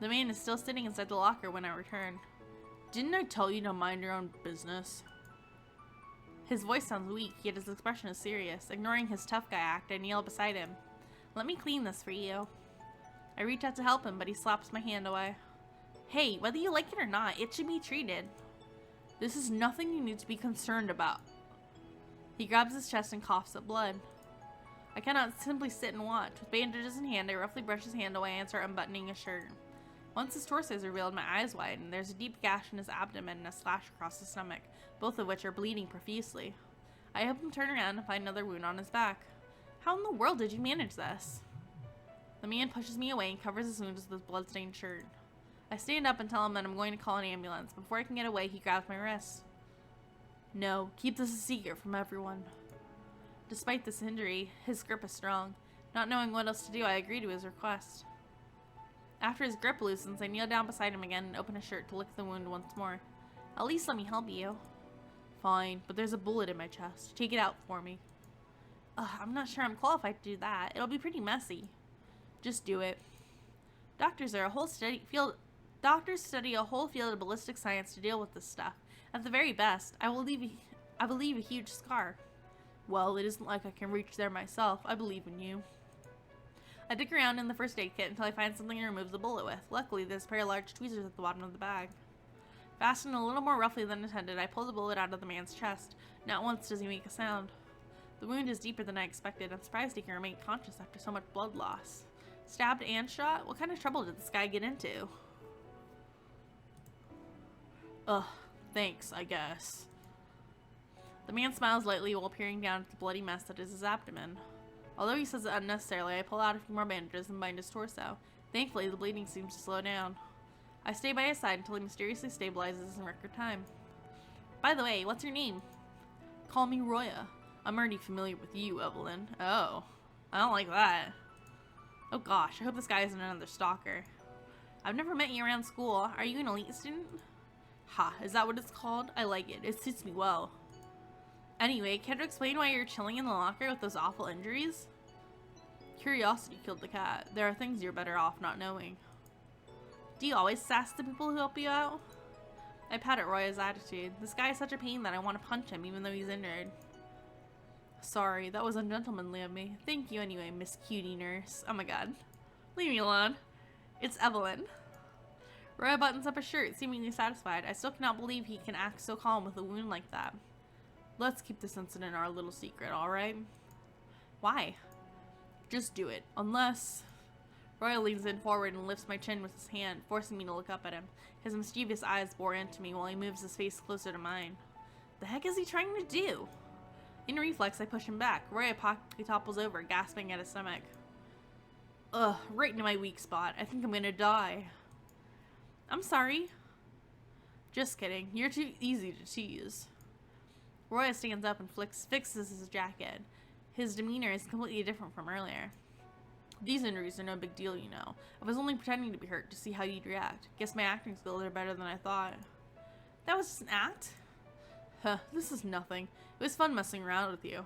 The man is still sitting inside the locker when I return. Didn't I tell you to mind your own business? His voice sounds weak, yet his expression is serious. Ignoring his tough guy act, I kneel beside him. Let me clean this for you. I reach out to help him, but he slaps my hand away. Hey, whether you like it or not, it should be treated. This is nothing you need to be concerned about. He grabs his chest and coughs up blood. I cannot simply sit and watch. With bandages in hand, I roughly brush his hand away and start unbuttoning his shirt. Once his torso is revealed, my eyes widen. There's a deep gash in his abdomen and a slash across his stomach, both of which are bleeding profusely. I help him turn around and find another wound on his back. How in the world did you manage this? The man pushes me away and covers his wounds with his bloodstained shirt. I stand up and tell him that I'm going to call an ambulance. Before I can get away, he grabs my wrist. No, keep this a secret from everyone. Despite this injury, his grip is strong. Not knowing what else to do, I agree to his request. After his grip loosens, I kneel down beside him again and open his shirt to lick the wound once more. At least let me help you. Fine, but there's a bullet in my chest. Take it out for me. I'm not sure I'm qualified to do that. It'll be pretty messy. Just do it. Doctors study a whole field of ballistic science to deal with this stuff. At the very best, I will leave a huge scar. Well, it isn't like I can reach there myself. I believe in you. I dig around in the first aid kit until I find something to remove the bullet with. Luckily, there's a pair of large tweezers at the bottom of the bag. Fastened a little more roughly than intended, I pull the bullet out of the man's chest. Not once does he make a sound. The wound is deeper than I expected. I'm surprised he can remain conscious after so much blood loss. Stabbed and shot? What kind of trouble did this guy get into? Ugh, thanks, I guess. The man smiles lightly while peering down at the bloody mess that is his abdomen. Although he says it unnecessarily, I pull out a few more bandages and bind his torso. Thankfully, the bleeding seems to slow down. I stay by his side until he mysteriously stabilizes in record time. By the way, what's your name? Call me Roya. I'm already familiar with you, Evillan. Oh, I don't like that. Oh gosh, I hope this guy isn't another stalker. I've never met you around school. Are you an elite student? Ha, is that what it's called? I like it. It suits me well. Anyway, care to explain why you're chilling in the locker with those awful injuries? Curiosity killed the cat. There are things you're better off not knowing. Do you always sass the people who help you out? I pat at Roya's attitude. This guy is such a pain that I want to punch him even though he's injured. Sorry, that was ungentlemanly of me. Thank you anyway, Miss Cutie Nurse. Oh my god. Leave me alone. It's Evillan. Roya buttons up his shirt, seemingly satisfied. I still cannot believe he can act so calm with a wound like that. Let's keep this incident our little secret, alright? Why? Just do it. Unless... Roya leans in forward and lifts my chin with his hand, forcing me to look up at him. His mischievous eyes bore into me while he moves his face closer to mine. The heck is he trying to do? In reflex, I push him back. Roya topples over, gasping at his stomach. Ugh, right into my weak spot. I think I'm gonna die. I'm sorry. Just kidding. You're too easy to tease. Roya stands up and fixes his jacket. His demeanor is completely different from earlier. These injuries are no big deal, you know. I was only pretending to be hurt to see how you'd react. Guess my acting skills are better than I thought. That was just an act? Huh, this is nothing. It was fun messing around with you.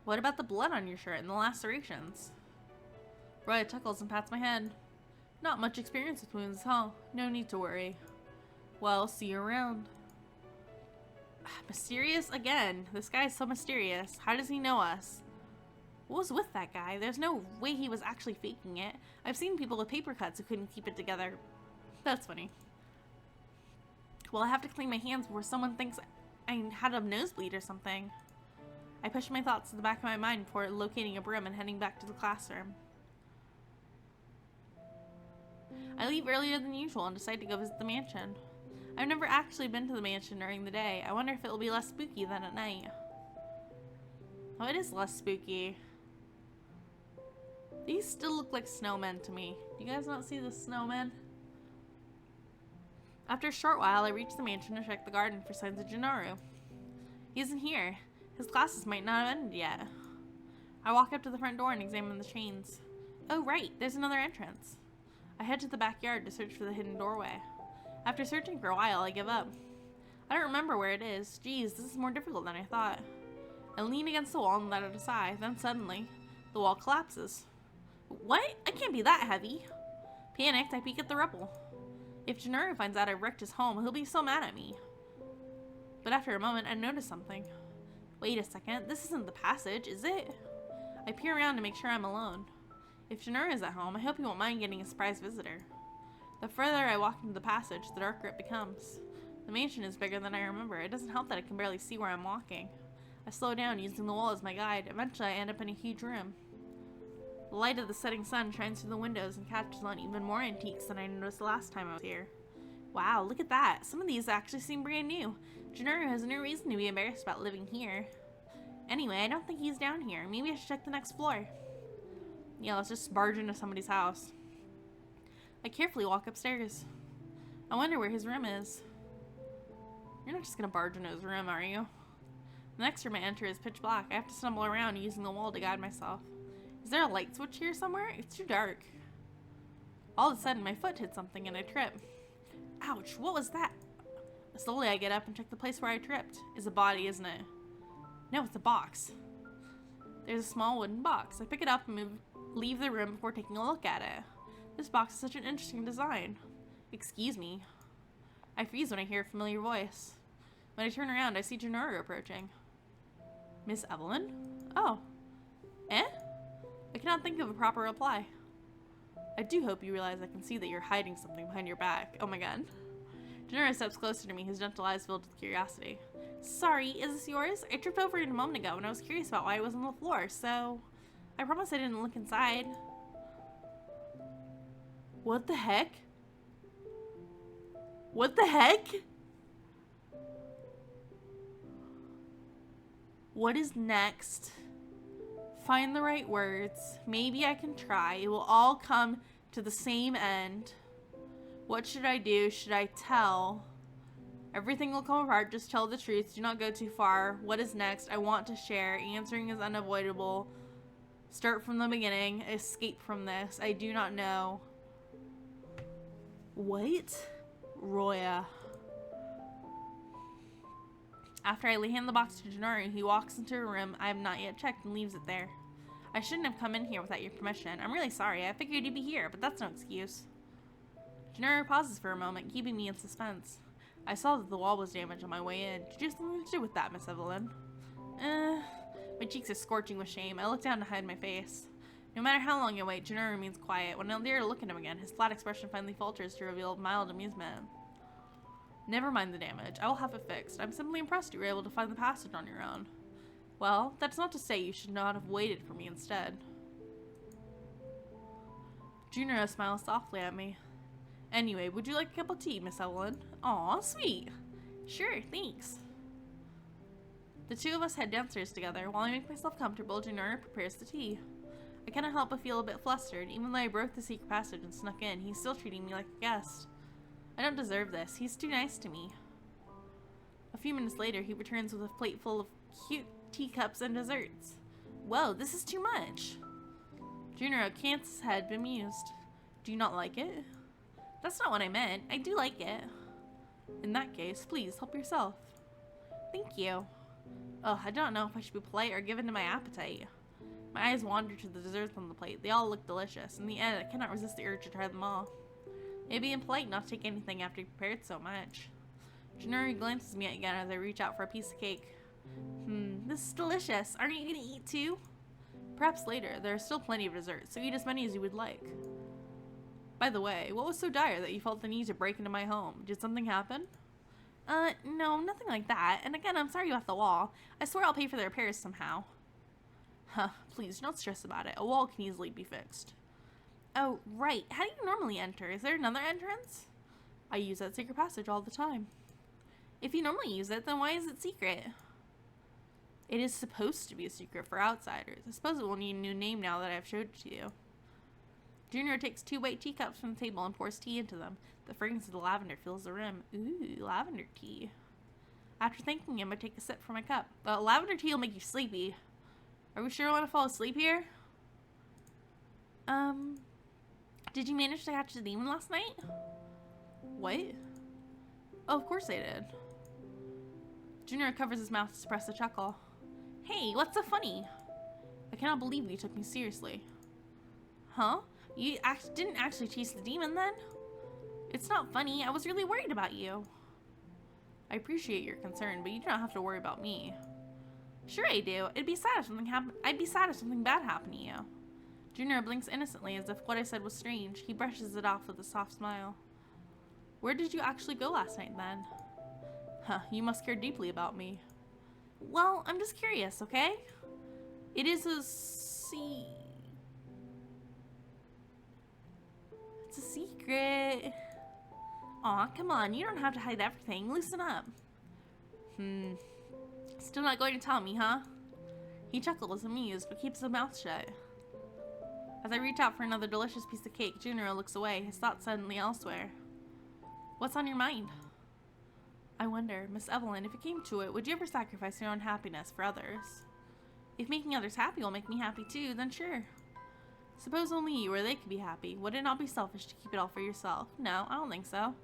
What about the blood on your shirt and the lacerations? Roya chuckles and pats my head. Not much experience with wounds, huh? No need to worry. Well, see you around. Mysterious again. This guy is so mysterious. How does he know us? What was with that guy? There's no way he was actually faking it. I've seen people with paper cuts who couldn't keep it together. That's funny. Well, I have to clean my hands before someone thinks I had a nosebleed or something. I push my thoughts to the back of my mind before locating a broom and heading back to the classroom. I leave earlier than usual and decide to go visit the mansion. I've never actually been to the mansion during the day. I wonder if it will be less spooky than at night. Oh, it is less spooky. These still look like snowmen to me. Do you guys not see the snowmen? After a short while, I reach the mansion to check the garden for signs of Junoru. He isn't here. His classes might not have ended yet. I walk up to the front door and examine the chains. Oh right, there's another entrance. I head to the backyard to search for the hidden doorway. After searching for a while, I give up. I don't remember where it is. Geez, this is more difficult than I thought. I lean against the wall and let out a sigh. Then suddenly, the wall collapses. What? It can't be that heavy. Panicked, I peek at the rubble. If Junoru finds out I wrecked his home, he'll be so mad at me. But after a moment, I notice something. Wait a second, this isn't the passage, is it? I peer around to make sure I'm alone. If Junoru is at home, I hope he won't mind getting a surprise visitor. The further I walk into the passage, the darker it becomes. The mansion is bigger than I remember. It doesn't help that I can barely see where I'm walking. I slow down, using the wall as my guide. Eventually, I end up in a huge room. The light of the setting sun shines through the windows and catches on even more antiques than I noticed the last time I was here. Wow, look at that. Some of these actually seem brand new. Junoru has no reason to be embarrassed about living here. Anyway, I don't think he's down here. Maybe I should check the next floor. Yeah, let's just barge into somebody's house. I carefully walk upstairs. I wonder where his room is. You're not just gonna barge into his room, are you? The next room I enter is pitch black. I have to stumble around using the wall to guide myself. Is there a light switch here somewhere? It's too dark. All of a sudden, my foot hit something and I trip. Ouch, what was that? Slowly, I get up and check the place where I tripped. It's a body, isn't it? No, it's a box. There's a small wooden box. I pick it up and leave the room before taking a look at it. This box is such an interesting design. Excuse me. I freeze when I hear a familiar voice. When I turn around, I see Junoru approaching. Miss Evillan? Oh. Eh? I cannot think of a proper reply. I do hope you realize I can see that you're hiding something behind your back. Oh my god. Junoru steps closer to me, his gentle eyes filled with curiosity. Sorry, is this yours? I tripped over it a moment ago and I was curious about why it was on the floor, so I promise I didn't look inside. What the heck? What the heck? What is next? Find the right words. Maybe I can try. It will all come to the same end. What should I do? Should I tell? Everything will come apart. Just tell the truth. Do not go too far. What is next? I want to share. Answering is unavoidable. Start from the beginning. Escape from this. I do not know. What? Roya. After I hand the box to Junoru, he walks into a room I have not yet checked and leaves it there. I shouldn't have come in here without your permission. I'm really sorry. I figured you'd be here, but that's no excuse. Junoru pauses for a moment, keeping me in suspense. I saw that the wall was damaged on my way in. Did you have something to do with that, Miss Evillan? My cheeks are scorching with shame. I look down to hide my face. No matter how long I wait, Junoru remains quiet. When I dare to look at him again, his flat expression finally falters to reveal mild amusement. Never mind the damage. I will have it fixed. I'm simply impressed you were able to find the passage on your own. Well, that's not to say you should not have waited for me instead. Junoru smiles softly at me. Anyway, would you like a cup of tea, Miss Evillan? Aw, sweet. Sure, thanks. The two of us head downstairs together. While I make myself comfortable, Junoru prepares the tea. I cannot help but feel a bit flustered. Even though I broke the secret passage and snuck in, he's still treating me like a guest. I don't deserve this. He's too nice to me. A few minutes later, he returns with a plate full of cute teacups and desserts. Whoa, this is too much. Junoru cants his head, bemused. Do you not like it? That's not what I meant. I do like it. In that case, please help yourself. Thank you. Ugh, I don't know if I should be polite or give in to my appetite. My eyes wander to the desserts on the plate. They all look delicious. In the end, I cannot resist the urge to try them all. Maybe I'm polite not to take anything after you prepared so much. Junoru glances at me again as I reach out for a piece of cake. This is delicious. Aren't you gonna eat too? Perhaps later. There are still plenty of desserts, so eat as many as you would like. By the way, what was so dire that you felt the need to break into my home? Did something happen? No, nothing like that. And again, I'm sorry about the wall. I swear I'll pay for the repairs somehow. Huh, please, don't stress about it. A wall can easily be fixed. Oh, right. How do you normally enter? Is there another entrance? I use that secret passage all the time. If you normally use it, then why is it secret? It is supposed to be a secret for outsiders. I suppose it will need a new name now that I've showed it to you. Junior takes 2 white teacups from the table and pours tea into them. The fragrance of the lavender fills the room. Ooh, lavender tea. After thanking him, I take a sip from my cup. Lavender tea will make you sleepy. Are we sure I want to fall asleep here? Did you manage to catch the demon last night? What? Oh, of course I did. Junior covers his mouth to suppress a chuckle. Hey, what's so funny? I cannot believe you took me seriously. Huh? You didn't actually chase the demon then? It's not funny. I was really worried about you. I appreciate your concern, but you do not have to worry about me. Sure I do. It'd be sad if something happened. I'd be sad if something bad happened to you. Junior blinks innocently as if what I said was strange. He brushes it off with a soft smile. Where did you actually go last night then? Huh, you must care deeply about me. Well, I'm just curious, okay? It is a It's a secret. Aw, come on, you don't have to hide everything. Loosen up. Still not going to tell me, huh? He chuckles, amused, but keeps his mouth shut. As I reach out for another delicious piece of cake, Junoru looks away, his thoughts suddenly elsewhere. What's on your mind? I wonder, Miss Evillan, if it came to it, would you ever sacrifice your own happiness for others? If making others happy will make me happy too, then sure. Suppose only you or they could be happy. Would it not be selfish to keep it all for yourself? No, I don't think so.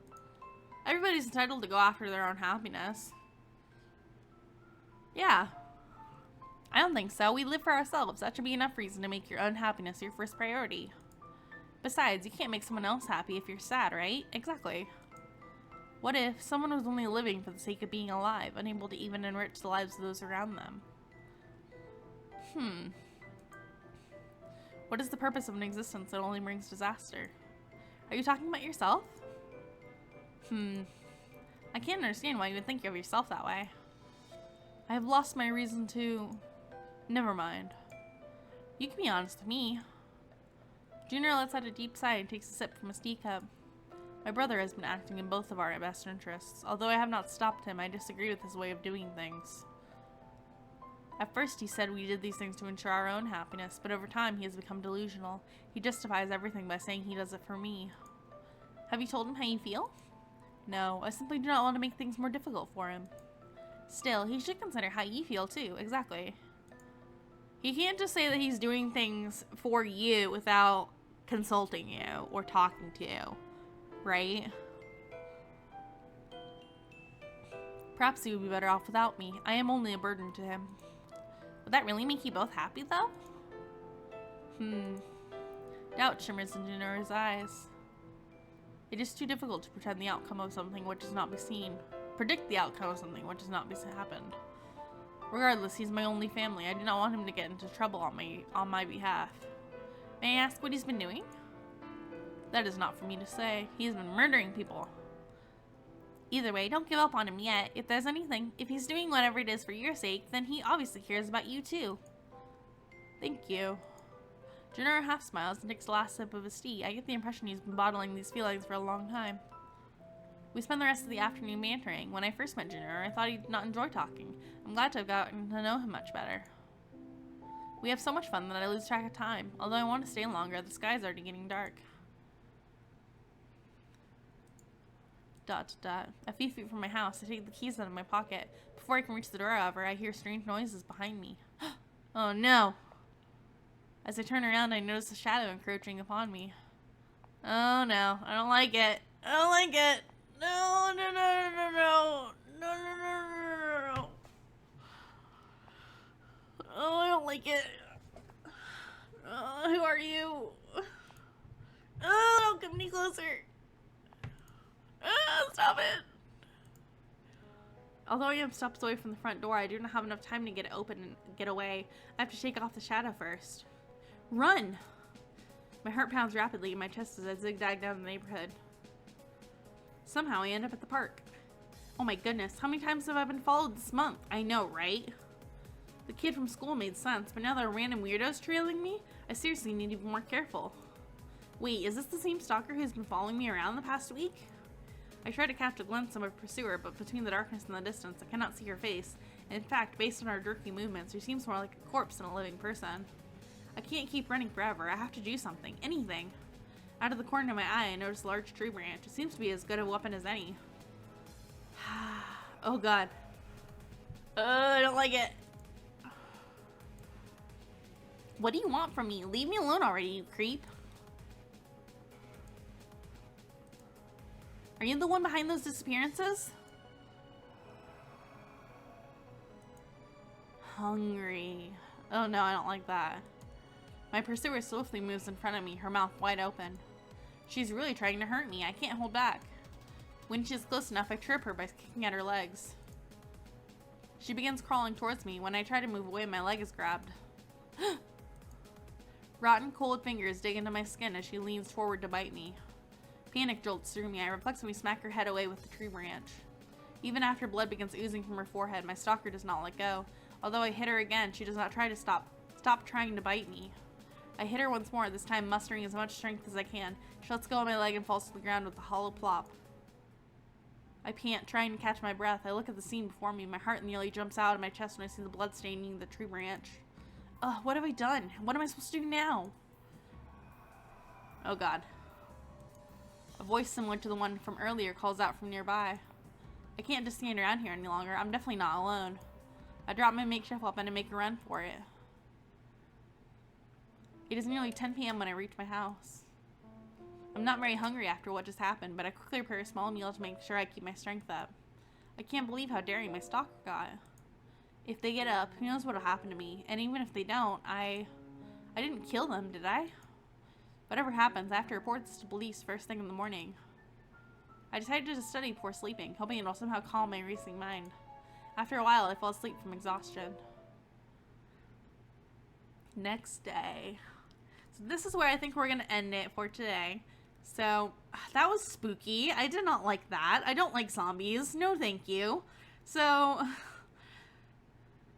Everybody's entitled to go after their own happiness. Yeah. I don't think so. We live for ourselves. That should be enough reason to make your own happiness your first priority. Besides, you can't make someone else happy if you're sad, right? Exactly. What if someone was only living for the sake of being alive, unable to even enrich the lives of those around them? What is the purpose of an existence that only brings disaster? Are you talking about yourself? I can't understand why you would think of yourself that way. I have lost my reason to... Never mind. You can be honest with me. Junoru lets out a deep sigh and takes a sip from his teacup. My brother has been acting in both of our best interests. Although I have not stopped him, I disagree with his way of doing things. At first he said we did these things to ensure our own happiness, but over time he has become delusional. He justifies everything by saying he does it for me. Have you told him how you feel? No, I simply do not want to make things more difficult for him. Still, he should consider how you feel too, exactly. He can't just say that he's doing things for you without consulting you or talking to you, right? Perhaps he would be better off without me. I am only a burden to him. Would that really make you both happy, though? Doubt shimmers in Junoru's eyes. It is too difficult to pretend the outcome of something which has not been seen. Predict the outcome of something which has not happened. Regardless, he's my only family. I do not want him to get into trouble on my behalf. May I ask what he's been doing? That is not for me to say. He has been murdering people. Either way, don't give up on him yet. If he's doing whatever it is for your sake, then he obviously cares about you too. Thank you. Junoru half smiles and takes the last sip of his tea. I get the impression he's been bottling these feelings for a long time. We spend the rest of the afternoon bantering. When I first met Junoru, I thought he did not enjoy talking. I'm glad to have gotten to know him much better. We have so much fun that I lose track of time. Although I want to stay longer, the sky is already getting dark. ... A few feet from my house, I take the keys out of my pocket. Before I can reach the door, however, I hear strange noises behind me. Oh no! As I turn around, I notice a shadow encroaching upon me. Oh no, I don't like it. I don't like it. No, no, no, no, no, no, no, no, no, no. Oh, I don't like it. Who are you? Oh, don't come any closer. Stop it! Although I am steps away from the front door, I do not have enough time to get it open and get away. I have to shake off the shadow first. Run! My heart pounds rapidly in my chest as I zigzag down the neighborhood. Somehow I end up at the park. Oh my goodness, how many times have I been followed this month? I know, right? The kid from school made sense, but now there are random weirdos trailing me? I seriously need to be more careful. Wait, is this the same stalker who's been following me around the past week? I try to catch a glimpse of my pursuer, but between the darkness and the distance, I cannot see her face. In fact, based on her jerky movements, she seems more like a corpse than a living person. I can't keep running forever. I have to do something. Anything. Out of the corner of my eye, I notice a large tree branch. It seems to be as good a weapon as any. Oh god. I don't like it. What do you want from me? Leave me alone already, you creep. Are you the one behind those disappearances? Hungry. Oh no, I don't like that. My pursuer swiftly moves in front of me, her mouth wide open. She's really trying to hurt me. I can't hold back. When she's close enough, I trip her by kicking at her legs. She begins crawling towards me. When I try to move away, my leg is grabbed. Rotten, cold fingers dig into my skin as she leans forward to bite me. Panic jolts through me. I reflexively smack her head away with the tree branch. Even after blood begins oozing from her forehead, my stalker does not let go. Although I hit her again, she does not try to stop trying to bite me. I hit her once more, this time mustering as much strength as I can. She lets go of my leg and falls to the ground with a hollow plop. I pant, trying to catch my breath. I look at the scene before me. My heart nearly jumps out of my chest when I see the blood staining the tree branch. Ugh, what have I done? What am I supposed to do now? Oh god. A voice similar to the one from earlier calls out from nearby. I can't just stand around here any longer. I'm definitely not alone. I drop my makeshift weapon and make a run for it. It is nearly 10 p.m. when I reach my house. I'm not very hungry after what just happened, but I quickly prepare a small meal to make sure I keep my strength up. I can't believe how daring my stalker got. If they get up, who knows what'll happen to me? And even if they don't, I didn't kill them, did I? Whatever happens, I have to report this to police first thing in the morning. I decided to study before sleeping, hoping it'll somehow calm my racing mind. After a while, I fall asleep from exhaustion. Next day. So this is where I think we're going to end it for today. So, that was spooky. I did not like that. I don't like zombies. No thank you. So,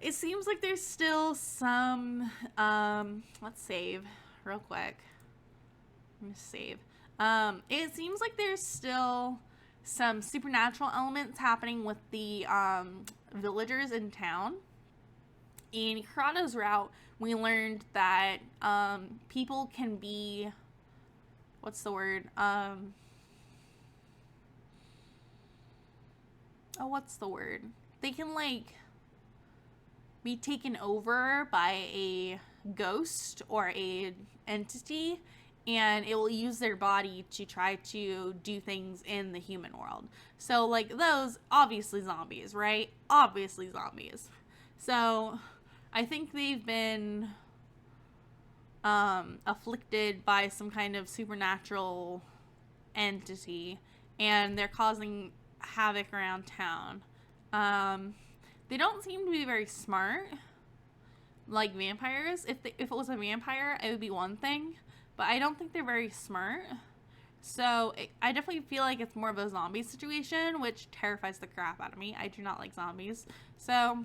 it seems like there's still some, let's save real quick. I'm going to save. It seems like there's still some supernatural elements happening with the, villagers in town. In Kurato's route, we learned that, people can be, what's the word? What's the word? They can, like, be taken over by a ghost or a entity, and it will use their body to try to do things in the human world. So, like, those, obviously zombies, right? Obviously zombies. So, I think they've been afflicted by some kind of supernatural entity, and they're causing havoc around town. They don't seem to be very smart, like vampires. If it was a vampire, it would be one thing, but I don't think they're very smart. So I definitely feel like it's more of a zombie situation, which terrifies the crap out of me. I do not like zombies. So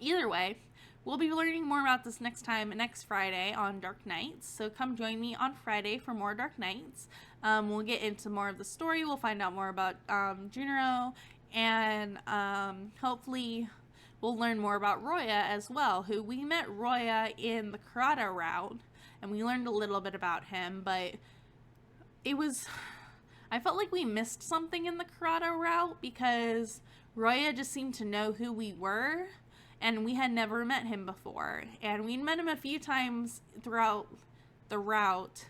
either way, we'll be learning more about this next Friday on Dark Nights. So come join me on Friday for more Dark Nights. We'll get into more of the story. We'll find out more about Junoru, and hopefully we'll learn more about Roya as well, who we met Roya in the Kurato route, and we learned a little bit about him, but I felt like we missed something in the Kurato route because Roya just seemed to know who we were, and we had never met him before. And we'd met him a few times throughout the route,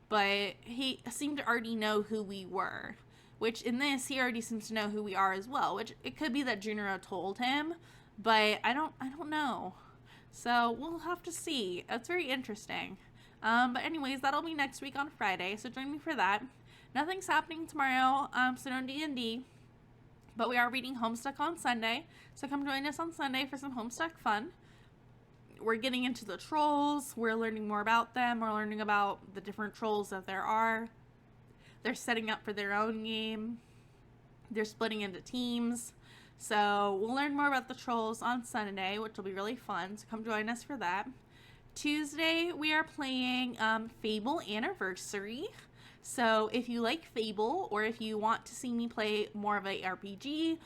but he seemed to already know who we were. Which in this, he already seems to know who we are as well. Which it could be that Junoru told him, but I don't know. So we'll have to see. That's very interesting. But anyways, that'll be next week on Friday, so join me for that. Nothing's happening tomorrow, so no D&D. But we are reading Homestuck on Sunday, so come join us on Sunday for some Homestuck fun. We're getting into the trolls. We're learning more about them. We're learning about the different trolls that there are. They're setting up for their own game. They're splitting into teams. So we'll learn more about the trolls on Sunday, which will be really fun. So come join us for that. Tuesday, we are playing Fable Anniversary. So if you like Fable, or if you want to see me play more of a RPG,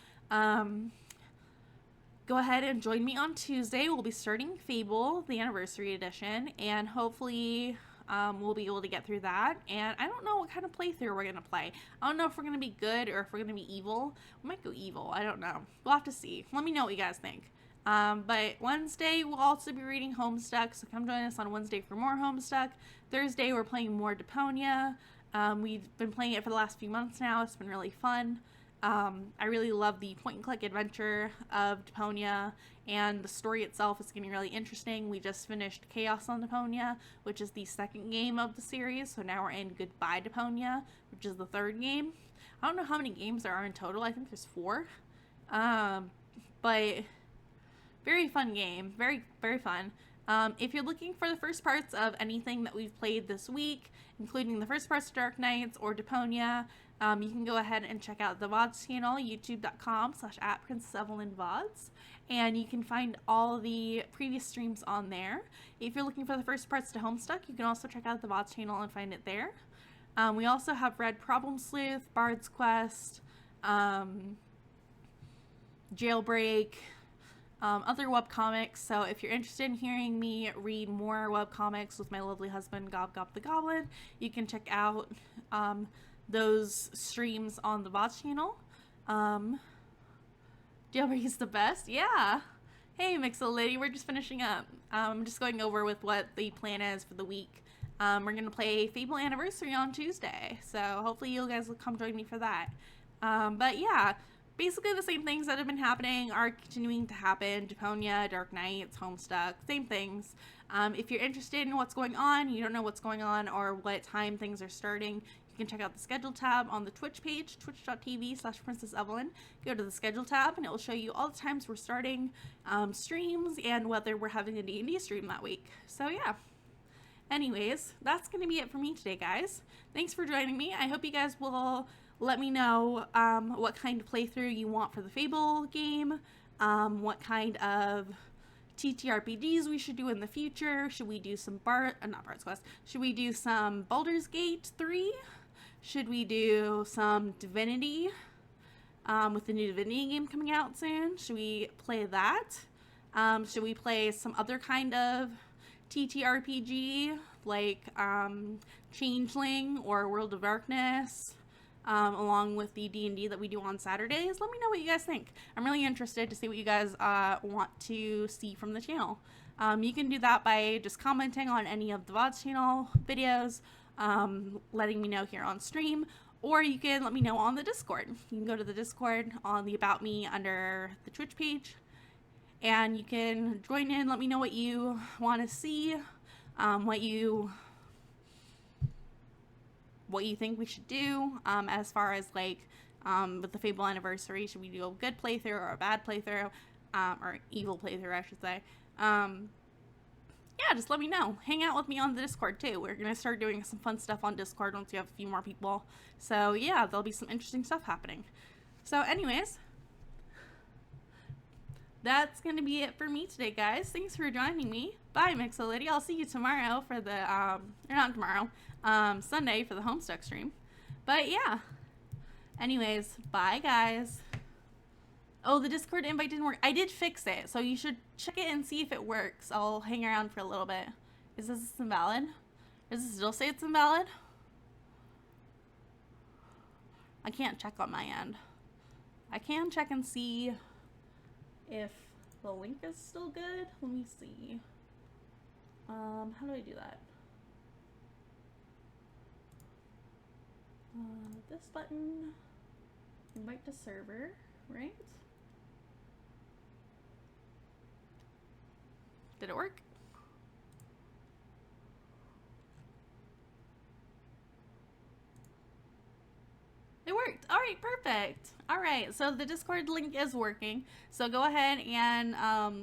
go ahead and join me on Tuesday. We'll be starting Fable, the Anniversary Edition, and hopefully we'll be able to get through that. And I don't know what kind of playthrough we're going to play. I don't know if we're going to be good or if we're going to be evil. We might go evil. I don't know. We'll have to see. Let me know what you guys think. But Wednesday, we'll also be reading Homestuck, so come join us on Wednesday for more Homestuck. Thursday, we're playing more Deponia. We've been playing it for the last few months now. It's been really fun. I really love the point-and-click adventure of Deponia, and the story itself is getting really interesting. We just finished Chaos on Deponia, which is the second game of the series, so now we're in Goodbye Deponia, which is the third game. I don't know how many games there are in total. I think there's 4. But very fun game. Very, very fun. If you're looking for the first parts of anything that we've played this week, including the first parts of Dark Knights or Deponia, you can go ahead and check out the VODs channel, youtube.com/@princessevillanvods, and you can find all the previous streams on there. If you're looking for the first parts to Homestuck, you can also check out the VODs channel and find it there. We also have read Problem Sleuth, Bard's Quest, Jailbreak, other webcomics. So if you're interested in hearing me read more webcomics with my lovely husband Gob the Goblin, you can check out those streams on the VODs channel. Jailbreak is the best. Yeah. Hey, Mixel Lady, we're just finishing up. I'm just going over with what the plan is for the week. We're going to play Fable Anniversary on Tuesday, so hopefully you guys will come join me for that. But yeah, basically the same things that have been happening are continuing to happen. Deponia, Dark Knights, Homestuck, same things. If you're interested in what's going on, you don't know what's going on or what time things are starting, you can check out the schedule tab on the Twitch page, twitch.tv/princessevillan. Go to the schedule tab and it will show you all the times we're starting streams and whether we're having a D&D stream that week. So yeah. Anyways, that's going to be it for me today, guys. Thanks for joining me. I hope you guys will let me know what kind of playthrough you want for the Fable game, what kind of TTRPGs we should do in the future. Should we do some not Bard's Quest. Should we do some Baldur's Gate 3? Should we do some Divinity with the new Divinity game coming out soon? Should we play that? Should we play some other kind of TTRPG like Changeling or World of Darkness, along with the D&D that we do on Saturdays? Let me know what you guys think. I'm really interested to see what you guys want to see from the channel. You can do that by just commenting on any of the VODs channel videos, letting me know here on stream, or you can let me know on the Discord. You can go to the Discord on the About Me under the Twitch page, and you can join in, let me know what you want to see, what you think we should do, as far as like with the Fable Anniversary. Should we do a good playthrough or a bad playthrough, or evil playthrough, I should say. Yeah, just let me know. Hang out with me on the Discord too. We're gonna start doing some fun stuff on Discord once we have a few more people. So yeah, there'll be some interesting stuff happening. So anyways, that's going to be it for me today, guys. Thanks for joining me. Bye, Mixolady. I'll see you tomorrow for the, or not tomorrow, Sunday for the Homestuck stream. But yeah. Anyways, bye, guys. Oh, the Discord invite didn't work. I did fix it, so you should check it and see if it works. I'll hang around for a little bit. Is this invalid? Does it still say it's invalid? I can't check on my end. I can check and see if the link is still good. Let me see. How do I do that? This button, invite to server, right? Did it work? It worked. All right, perfect. All right, so the Discord link is working. So go ahead and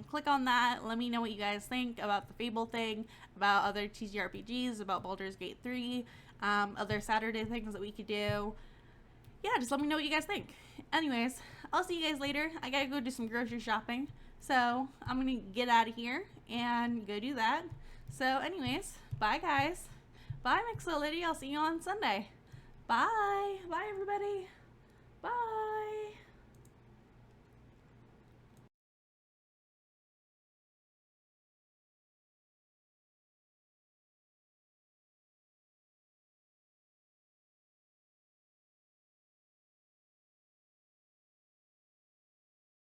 click on that. Let me know what you guys think about the Fable thing, about other TTRPGs, about Baldur's Gate 3, other Saturday things that we could do. Yeah, just let me know what you guys think. Anyways, I'll see you guys later. I gotta go do some grocery shopping. So I'm gonna get out of here and go do that. So anyways, bye guys. Bye Mixolity. I'll see you on Sunday. Bye. Bye everybody. Bye.